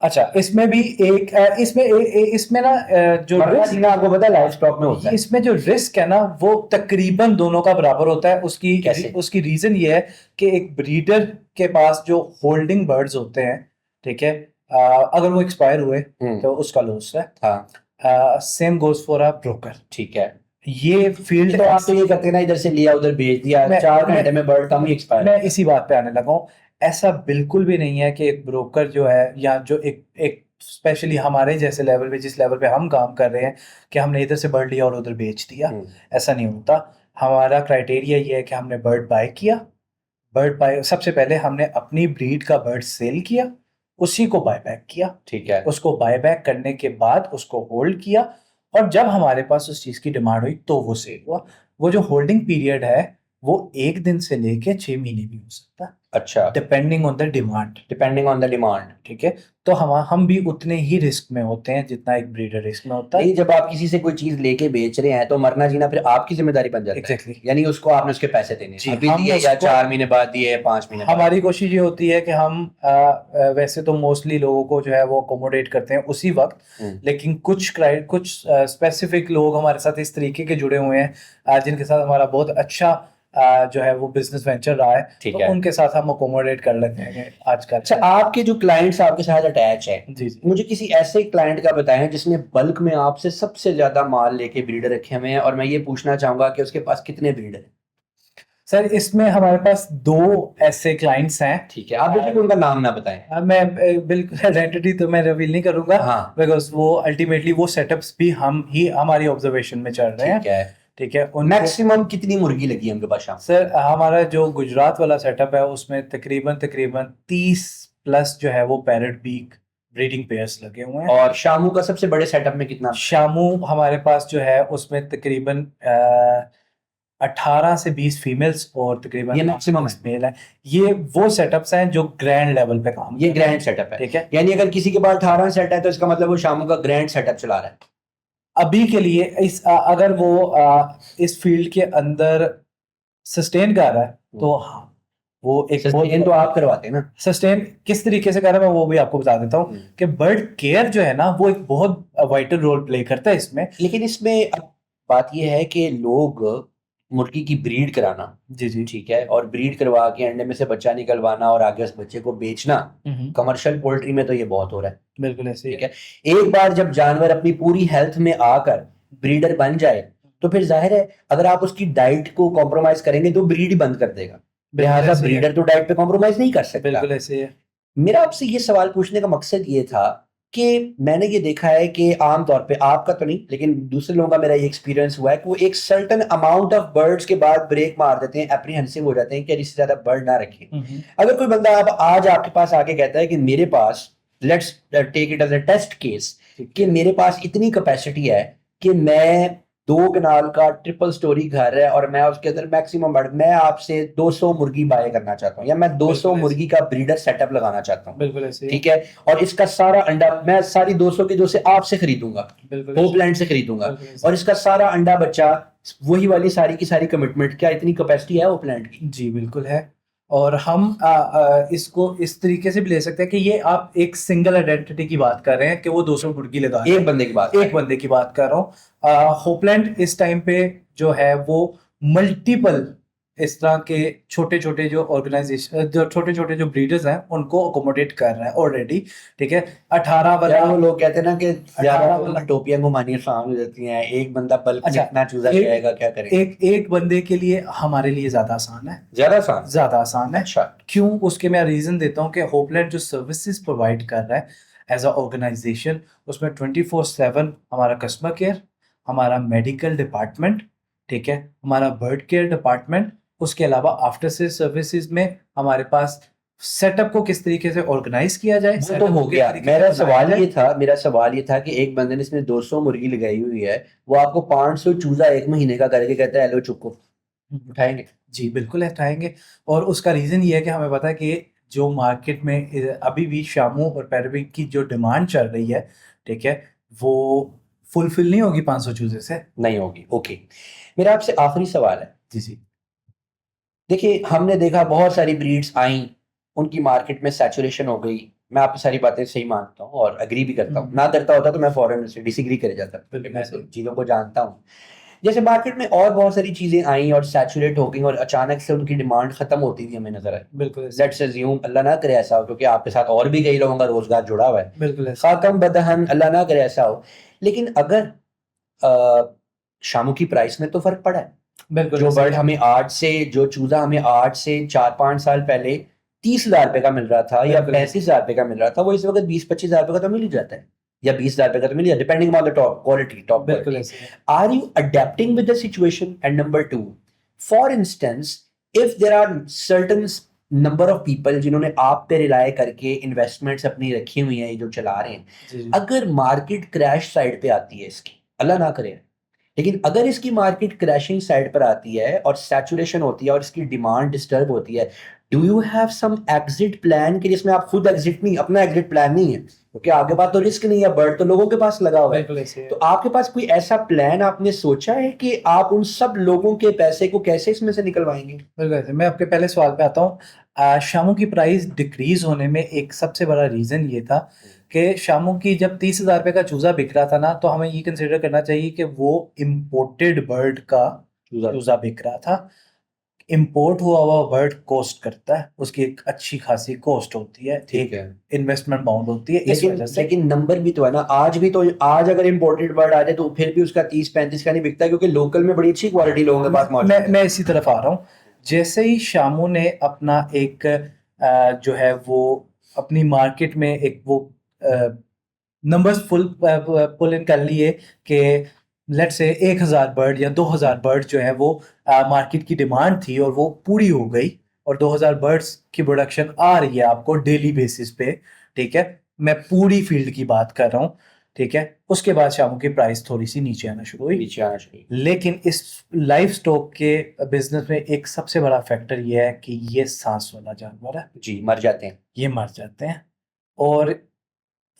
अच्छा, इसमें भी एक इसमें ना जो रिस्क आपको पता है लाइफ स्टॉक में होता है, इसमें जो रिस्क है ना वो तकरीबन दोनों का बराबर होता है। उसकी रीजन ये है कि एक ब्रीडर के पास जो होल्डिंग बर्ड्स होते हैं, ठीक है, अगर वो एक्सपायर हुए तो उसका लॉस है। Same goes for a broker. ठीक है, ये फील्ड तो आप तो ये करते ना, इधर से लिया उधर भेज दिया, 4 घंटे में बर्ड कम ही एक्सपायर। मैं इसी बात पे आने लगा हूँ। ऐसा बिल्कुल भी नहीं है कि एक ब्रोकर जो है या जो एक स्पेशली हमारे जैसे लेवल पे, जिस लेवल पे हम काम कर रहे हैं, कि हमने इधर से बर्ड लिया और उधर बेच दिया, ऐसा नहीं होता। हमारा क्राइटेरिया ये है कि हमने बर्ड बाय किया, बर्ड बाय सबसे पहले हमने अपनी ब्रीड का बर्ड सेल किया, उसी को बाय बैक किया। ठीक है, उसको बाय बैक करने के बाद उसको होल्ड किया और जब हमारे पास उस चीज की डिमांड हुई तो वो सेल हुआ। वो जो होल्डिंग पीरियड है वो 1 दिन से लेके 6 महीने भी हो सकता है। अच्छा, डिपेंडिंग ऑन द डिमांड। ठीक है, तो हम भी उतने ही रिस्क में होते हैं जितना एक ब्रीडर रिस्क में होता है। नहीं, जब आप किसी से कोई चीज लेके बेच रहे हैं तो मरना जीना फिर आपकी जिम्मेदारी बन जाती है। Exactly. यानी उसको आपने उसके पैसे देने जी, अभी दिए या 4 महीने बाद दिए, 5 महीने बाद। हमारी कोशिश ये होती है कि हम वैसे तो मोस्टली लोगों को जो है वो अकोमोडेट करते हैं उसी वक्त, लेकिन कुछ स्पेसिफिक लोग हमारे साथ इस तरीके के जुड़े हुए हैं जिनके साथ हमारा बहुत अच्छा जो है वो बिजनेस वेंचर रहा है, तो उनके साथ हम अकोमोडेट कर लेते हैं आजकल। अच्छा, आपके जो क्लाइंट्स आपके साथ अटैच है, जी, मुझे किसी ऐसे क्लाइंट का बताएं जिसने बल्क में आपसे सबसे ज्यादा माल लेके ब्रीडर रखे हुए हैं, और मैं ये पूछना चाहूंगा कि उसके पास कितने ब्रीडर हैं? सर इसमें हमारे पास 2 ऐसे क्लाइंट्स हैं। ठीक है, आप बेशक उनका नाम ना बताएं। मैं बिल्कुल आइडेंटिटी तो मैं रिवील नहीं करूंगा, हाँ, बिकॉज वो अल्टीमेटली वो सेटअप्स भी हमारी ऑब्जर्वेशन में चल रहे हैं। ठीक है। उनको मैक्सिमम कितनी मुर्गी लगी है उनके पास शाम? सर हमारा जो गुजरात वाला सेटअप है उसमें तकरीबन तकरीबन 30 प्लस जो है वो पैरेट बीक ब्रीडिंग पेयर्स लगे हुए हैं। और शामू का सबसे बड़े सेटअप में कितना? शामू हमारे पास जो है उसमें तकरीबन 18 से 20 फीमेल्स और तकरीबन ये मैक्सिमम है? मेल है। ये वो सेटअप्स हैं जो ग्रैंड लेवल पे काम ये कर रहे हैं। ग्रैंड सेटअप है, ठीक है। यानी अगर किसी के पास 18 सेट है तो इसका मतलब वो शामू का ग्रैंड सेटअप चला रहा है अभी के लिए अगर वो इस फील्ड के अंदर सस्टेन कर रहा है तो हाँ, वो एक सस्टेन तो आप करवाते हैं ना। सस्टेन किस तरीके से कर रहा है मैं वो भी आपको बता देता हूँ कि बर्ड केयर जो है ना वो एक बहुत वाइटल रोल प्ले करता है इसमें। लेकिन इसमें अब बात यह है कि लोग मुर्गी की ब्रीड कराना, जी जी ठीक है, और ब्रीड करवा के अंडे में से बच्चा निकलवाना और आगे उस बच्चे को बेचना, कमर्शियल पोल्ट्री में तो ये बहुत हो रहा है। बिल्कुल ऐसे ही ठीक है। एक बार जब जानवर अपनी पूरी हेल्थ में आकर ब्रीडर बन जाए तो फिर जाहिर है अगर आप उसकी डाइट को कॉम्प्रोमाइज करेंगे तो ब्रीड ही बंद कर देगा। लिहाजा ब्रीडर तो डाइट पे कॉम्प्रोमाइज नहीं कर सकता। बिल्कुल ऐसे है। मेरा आपसे ये सवाल पूछने का मकसद ये था कि मैंने ये देखा है कि आमतौर पे, आपका तो नहीं लेकिन दूसरे लोगों का मेरा ये एक्सपीरियंस हुआ है कि वो एक सर्टेन अमाउंट ऑफ बर्ड्स के बाद ब्रेक मार देते हैं, एप्रीहेंसिव हो जाते हैं कि इससे ज्यादा बर्ड ना रखिए। अगर कोई बंदा अब आज आपके पास आके कहता है कि मेरे पास, let's take it as a test case, कि मेरे पास इतनी कैपेसिटी है कि मैं 2 कनाल का ट्रिपल स्टोरी घर है और मैं उसके अंदर मैक्सिमम बर्ड, मैं आपसे 200 मुर्गी बाय करना चाहता हूँ या मैं 200 मुर्गी का ब्रीडर सेटअप लगाना चाहता हूँ। बिल्कुल ऐसे ठीक है। और इसका सारा अंडा मैं सारी 200 की 2 से आपसे खरीदूंगा, होपलैंड से खरीदूंगा, और इसका सारा अंडा बच्चा वही वाली सारी की सारी कमिटमेंट, क्या इतनी कैपेसिटी है होपलैंड की? जी बिल्कुल है। और हम इसको इस तरीके से भी ले सकते हैं कि ये आप एक सिंगल आइडेंटिटी की बात कर रहे हैं कि वो 200 मुर्गी लगा, एक बंदे की बात, एक बंदे की बात कर रहा हूँ। होपलैंड इस टाइम पे जो है वो मल्टीपल इस तरह के छोटे छोटे जो ऑर्गेनाइजेशन, जो छोटे छोटे जो ब्रीडर्स हैं उनको अकोमोडेट कर रहा है ऑलरेडी। ठीक है। 18 वाला वो लोग कहते हैं ना कि ज्यादा टोपियां घुमानी आसान हो जाती हैं, एक बंदा बल्क में इतना चूजा खाएगा, क्या करेगा? एक बंदे के लिए हमारे लिए ज्यादा आसान है। ज्यादा आसान है। अच्छा। क्यों? उसके मैं रीजन देता हूँ कि होपलैंड जो सर्विसेज प्रोवाइड कर रहा है एज अ ऑर्गेनाइजेशन, उसमें 24/7 हमारा कस्टमर केयर, हमारा मेडिकल डिपार्टमेंट, ठीक है, हमारा बर्ड केयर डिपार्टमेंट, उसके अलावा आफ्टर सेल सर्विसेज में हमारे पास सेटअप को किस तरीके से ऑर्गेनाइज किया जाए वो तो हो गया। मेरा सवाल ये था कि एक बंदे ने इसमें 200 मुर्गी लगाई हुई है, वो आपको 500 चूजा एक महीने का करके कहता है लो चुको, उठाएंगे? जी बिल्कुल उठाएंगे। और उसका रीजन ये है कि हमें पता है कि जो मार्केट में अभी भी शामू और पैराबिक की जो डिमांड चल रही है, ठीक है, वो फुलफिल नहीं होगी 500 चूजे से, नहीं होगी। ओके, मेरा आपसे आखिरी सवाल है। जी जी। देखिए, हमने देखा बहुत सारी ब्रीड्स आई, उनकी मार्केट में सैचुरेशन हो गई। मैं आपकी सारी बातें सही मानता हूँ और एग्री भी करता हूँ, ना करता होता तो मैं फौरन से डिसएग्री कर जाता, मैं चीज़ों को जानता हूँ। जैसे मार्केट में और बहुत सारी चीजें आई और सैचुरेट हो गई और अचानक से उनकी डिमांड खत्म होती हुई हमें नजर आई। बिल्कुल। लेट्स अज्यूम, अल्लाह ना करे ऐसा हो, क्योंकि आपके साथ और भी कई लोगों का रोजगार जुड़ा हुआ है। बिल्कुल। खाकम बदहन, अल्लाह ना करे ऐसा हो। लेकिन अगर शामू की प्राइस में तो फर्क पड़ा है। बिल्कुल। जो बर्ड हमें जो चूजा हमें 8 से 4-5 साल पहले 30,000 रुपए का मिल रहा था या 35,000 रुपए का मिल रहा था, वो इस वक्त 20-25,000 रुपए का तो मिल ही जाता है, या 20,000 रुपए का तो मिल जाता है, depending on the top quality. Are you adapting with the situation? And number 2, for instance, if there are certain number of people जिन्होंने आप पे रिलाय करके इन्वेस्टमेंट्स अपनी रखी हुई हैं, जो चला रहे हैं, अगर मार्केट क्रैश साइड पे आती है इसकी, अल्लाह ना करे, लेकिन अगर इसकी मार्केट क्रैशिंग साइड पर आती है और सैचुरेशन होती है और इसकी डिमांड डिस्टर्ब होती है, do you have some exit plan? कि जिसमें आप खुद एग्जिट नहीं, अपना एग्जिट प्लान नहीं है, क्योंकि आपके पास तो रिस्क नहीं है, बर्ड तो लोगों के पास लगा हुआ है, तो आपके पास कोई ऐसा प्लान आपने सोचा है कि आप उन सब लोगों के पैसे को कैसे इसमें से निकलवाएंगे? बिल्कुल। मैं आपके पहले सवाल पे आता हूँ। शामू की प्राइस डिक्रीज होने में एक सबसे बड़ा रीजन ये था कि शामू की जब 30,000 रुपए का चूजा बिक रहा था ना, तो हमें ये कंसिडर करना चाहिए कि वो इम्पोर्टेड बर्ड का चूजा बिक रहा था। इम्पोर्ट हुआ हुआ बर्ड कॉस्ट करता है, उसकी एक अच्छी खासी कॉस्ट होती है, ठीक है, इन्वेस्टमेंट बाउंड होती है, इस वजह से। लेकिन नंबर भी तो है ना, आज भी तो, आज अगर इम्पोर्टेड बर्ड आ जाए तो फिर भी उसका 30-35 का नहीं बिकता, क्योंकि लोकल में बड़ी अच्छी क्वालिटी लोगों के पास मौजूद है। मैं इसी तरफ आ रहा हूँ। जैसे ही शामू ने अपना एक जो है वो अपनी मार्केट में एक वो नंबर्स पुल इन कर लिए कि लेट्स से 1000 बर्ड या 2000 बर्ड जो है वो मार्केट की डिमांड थी और वो पूरी हो गई, और 2000 बर्ड्स की प्रोडक्शन आ रही है आपको डेली बेसिस पे, ठीक है, मैं पूरी फील्ड की बात कर रहा हूँ, ठीक है, उसके बाद शामू की प्राइस थोड़ी सी नीचे आना शुरू हुई। नीचे आना चाहिए। लेकिन इस लाइफ स्टॉक के बिजनेस में एक सबसे बड़ा फैक्टर ये है कि ये सांस वाला जानवर है, जी, मर जाते हैं। ये मर जाते हैं, और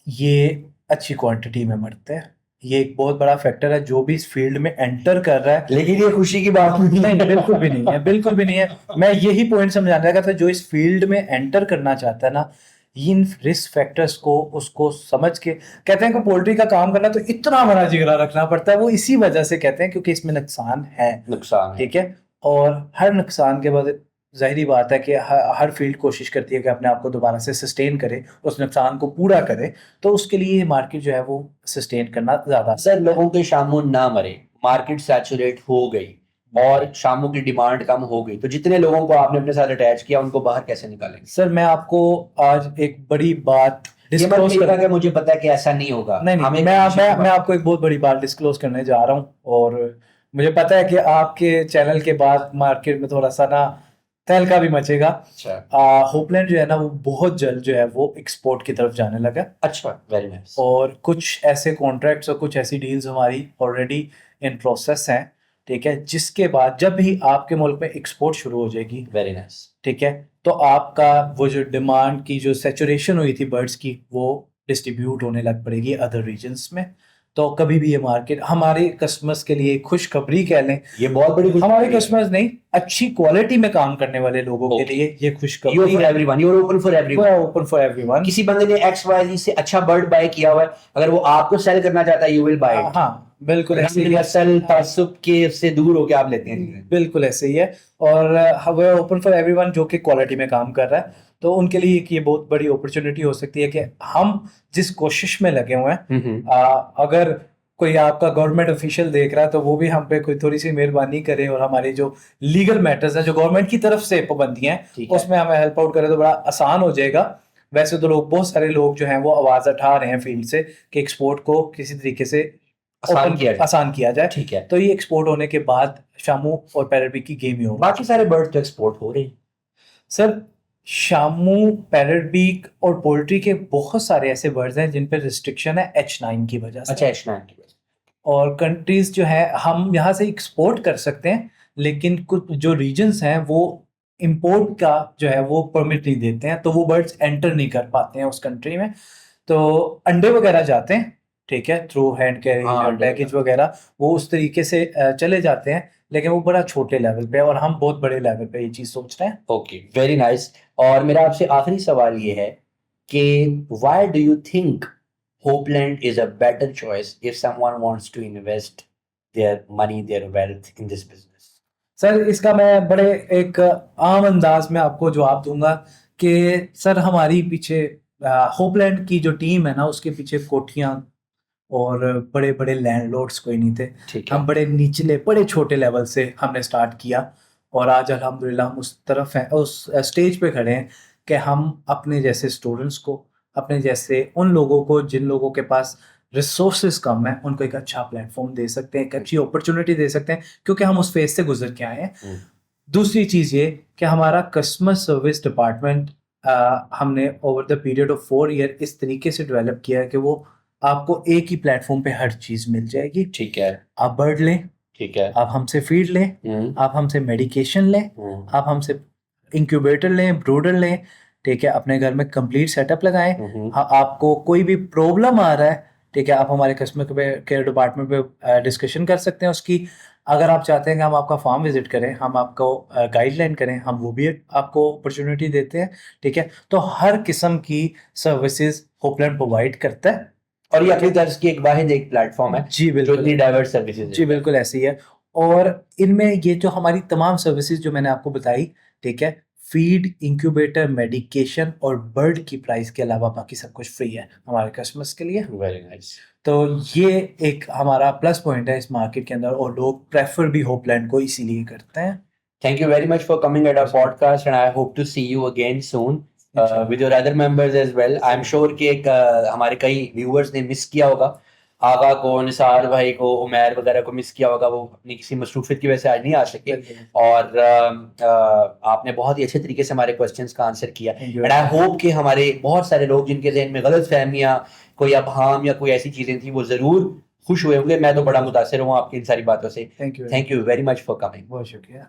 ये अच्छी क्वांटिटी में मरते हैं। ये एक बहुत बड़ा फैक्टर है जो भी इस फील्ड में एंटर कर रहा है। लेकिन ये खुशी की बात नहीं नहीं, बिल्कुल भी नहीं है, बिल्कुल भी नहीं है। मैं यही पॉइंट समझाने लगा था, जो इस फील्ड में एंटर करना चाहता है ना, इन रिस्क फैक्टर्स को उसको समझ के, कहते हैं कि पोल्ट्री का काम करना तो इतना बड़ा जिगरा रखना पड़ता है, वो इसी वजह से कहते हैं क्योंकि इसमें नुकसान है, नुकसान है। ठीक है। और हर नुकसान के बाद जाहिर बात है कि हर फील्ड कोशिश करती है कि अपने आप को दोबारा से सस्टेन करे, उस नुकसान को पूरा करे, तो उसके लिए मार्केट जो है वो सस्टेन करना ज्यादा। सर, लोगों के शामू ना मरे, मार्केट सैचुरेट हो गई और शामू की डिमांड कम हो गई, तो जितने लोगों को आपने अपने साथ अटैच किया उनको बाहर कैसे निकालेंगे? सर मैं आपको आज एक बड़ी बात ये मत डिस्क्लोज कहिएगा कि मुझे पता है कि ऐसा नहीं होगा। नहीं हमें नहीं, मैं आपको एक बहुत बड़ी बात डिस्क्लोज करने जा रहा हूँ, और मुझे पता है कि आपके चैनल के बाद मार्केट में थोड़ा सा ना तहलका भी मचेगा। अच्छा। होपलैंड जो है ना वो बहुत जल्द जो है वो एक्सपोर्ट की तरफ जाने लगा, अच्छा, वेरी नाइस। और कुछ ऐसे कॉन्ट्रैक्ट्स और कुछ ऐसी डील्स हमारी ऑलरेडी इन प्रोसेस हैं, ठीक है, जिसके बाद जब भी आपके मुल्क में एक्सपोर्ट शुरू हो जाएगी, वेरी नाइस, ठीक है, तो आपका वो जो डिमांड की जो सैचुरेशन हुई थी बर्ड्स की, वो डिस्ट्रीब्यूट होने लग पड़ेगी अदर रीजन्स में। तो कभी भी ये मार्केट हमारे कस्टमर्स के लिए खुशखबरी कह लें, ये बहुत बड़ी हमारे कस्टमर्स नहीं, अच्छी क्वालिटी में काम करने वाले लोगों के लिए ये खुशखबरी for everyone, you are open for everyone. Open for everyone. किसी बंदे ने XYZ से अच्छा बर्ड बाय किया हुआ है, अगर वो आपको सेल करना चाहता है, यू विल बाय इट। हाँ बिल्कुल ऐसे ही है। नस्ल तासुब के उससे दूर होके आप लेते हैं। बिल्कुल ऐसे ही है, और वो ओपन फॉर एवरीवन जो कि क्वालिटी में काम कर रहा है, तो उनके लिए एक ये बहुत बड़ी अपॉर्चुनिटी हो सकती है कि हम जिस कोशिश में लगे हुए हैं, अगर कोई आपका गवर्नमेंट ऑफिशियल देख रहा है तो वो भी हम पे कोई थोड़ी सी मेहरबानी करे, और हमारी जो लीगल मैटर्स है, जो गवर्नमेंट की तरफ से पाबंदियां हैं, उसमें हमें हेल्प आउट करे तो बड़ा आसान हो जाएगा। वैसे तो लोग, बहुत सारे लोग जो हैं वो आवाज उठा रहे हैं फील्ड से कि एक्सपोर्ट को किसी तरीके से आसान किया जाए, ठीक है। तो ये एक्सपोर्ट होने के बाद शामू और पैरट बीक की गेम ही होगी। बाकी सारे बर्ड तो एक्सपोर्ट हो रहे हैं सर शामू, पैरट बीक और पोल्ट्री के बहुत सारे ऐसे बर्ड्स हैं जिन पे रिस्ट्रिक्शन है H9 की वजह से। अच्छा, H9 की वजह से। और कंट्रीज जो है, हम यहाँ से एक्सपोर्ट कर सकते हैं, लेकिन कुछ जो रीजन्स हैं वो इंपोर्ट का जो है वो परमिट नहीं देते हैं, तो वो बर्ड्स एंटर नहीं कर पाते हैं उस कंट्री में। तो अंडे वगैरह जाते हैं, ठीक है, थ्रू हैंड कैरिंग पैकेज वगैरह, वो उस तरीके से चले जाते हैं, लेकिन वो बड़ा छोटे लेवल पे है, और हम बहुत बड़े लेवल पे ये चीज सोच रहे हैं। Okay, very nice. और मेरा आपसे आखिरी सवाल ये है कि why do you think Hopeland is a better choice if someone wants to invest their money, their wealth in this business? Sir इसका मैं बड़े एक आम अंदाज में आपको जवाब दूंगा कि सर हमारी पीछे होपलैंड की जो टीम है ना, उसके पीछे कोठियां और बड़े बड़े लैंडलॉर्ड्स कोई नहीं थे। हम बड़े निचले, बड़े छोटे लेवल से हमने स्टार्ट किया, और आज अल्हम्दुलिल्लाह हम उस तरफ हैं, उस स्टेज पे खड़े हैं कि हम अपने जैसे स्टूडेंट्स को, अपने जैसे उन लोगों को जिन लोगों के पास रिसोर्सेज कम है, उनको एक अच्छा प्लेटफॉर्म दे सकते हैं, एक अच्छी अपॉर्चुनिटी दे सकते हैं, क्योंकि हम उस फेज से गुजर के आए हैं। दूसरी चीज़ ये कि हमारा कस्टमर सर्विस डिपार्टमेंट हमने over the period of 4 year इस तरीके से डेवलप किया है कि वो आपको एक ही प्लेटफॉर्म पे हर चीज़ मिल जाएगी। ठीक है, आप बर्ड लें, ठीक है, आप हमसे फीड लें, आप हमसे मेडिकेशन लें, आप हमसे इंक्यूबेटर लें, ब्रूडर लें, ठीक है, अपने घर में कंप्लीट सेटअप लगाएं। आपको कोई भी प्रॉब्लम आ रहा है, ठीक है, आप हमारे कस्टमर केयर डिपार्टमेंट पे डिस्कशन कर सकते हैं उसकी। अगर आप चाहते हैं कि हम आपका फार्म विजिट करें, हम आपको गाइडलाइन करें, हम वो भी आपको अपॉर्चुनिटी देते हैं, ठीक है। तो हर किस्म की सर्विसेज होपलैंड प्रोवाइड करता है, और ये अपनी तरह की एक वाहिद एक प्लेटफॉर्म है जी बिल्कुल, जो इतनी डाइवर्स सर्विसेज जी बिल्कुल ऐसी है। और इनमें ये जो हमारी तमाम सर्विसेज जो मैंने आपको बताई, ठीक है, फीड, इंक्यूबेटर, मेडिकेशन और बर्ड की प्राइस के अलावा बाकी सब कुछ फ्री है हमारे कस्टमर्स के लिए। Very nice. तो ये एक हमारा प्लस पॉइंट है इस मार्केट के अंदर, और लोग प्रेफर भी होपलैंड को इसीलिए करते हैं। Thank you very much for coming at our podcast and I hope to see you again soon with your other members as well. I am sure कि हमारे कई व्यूअर्स ने मिस किया होगा आगा को, निसार भाई को, उमैर वगैरह को मिस किया होगा, वो अपनी किसी मसरूफियत की वजह से आज नहीं आ सके। और आपने बहुत ही अच्छे तरीके से हमारे क्वेश्चंस का आंसर किया। एंड आई होप कि हमारे बहुत सारे लोग जिनके जहन में गलत फहमियाँ, कोई अबहाम या कोई ऐसी चीजें थी, वो जरूर खुश हुए होंगे। मैं तो बड़ा मुतासिर हूँ आपकी इन सारी बातों से। Thank you thank you very much for coming. बहुत शुक्रिया।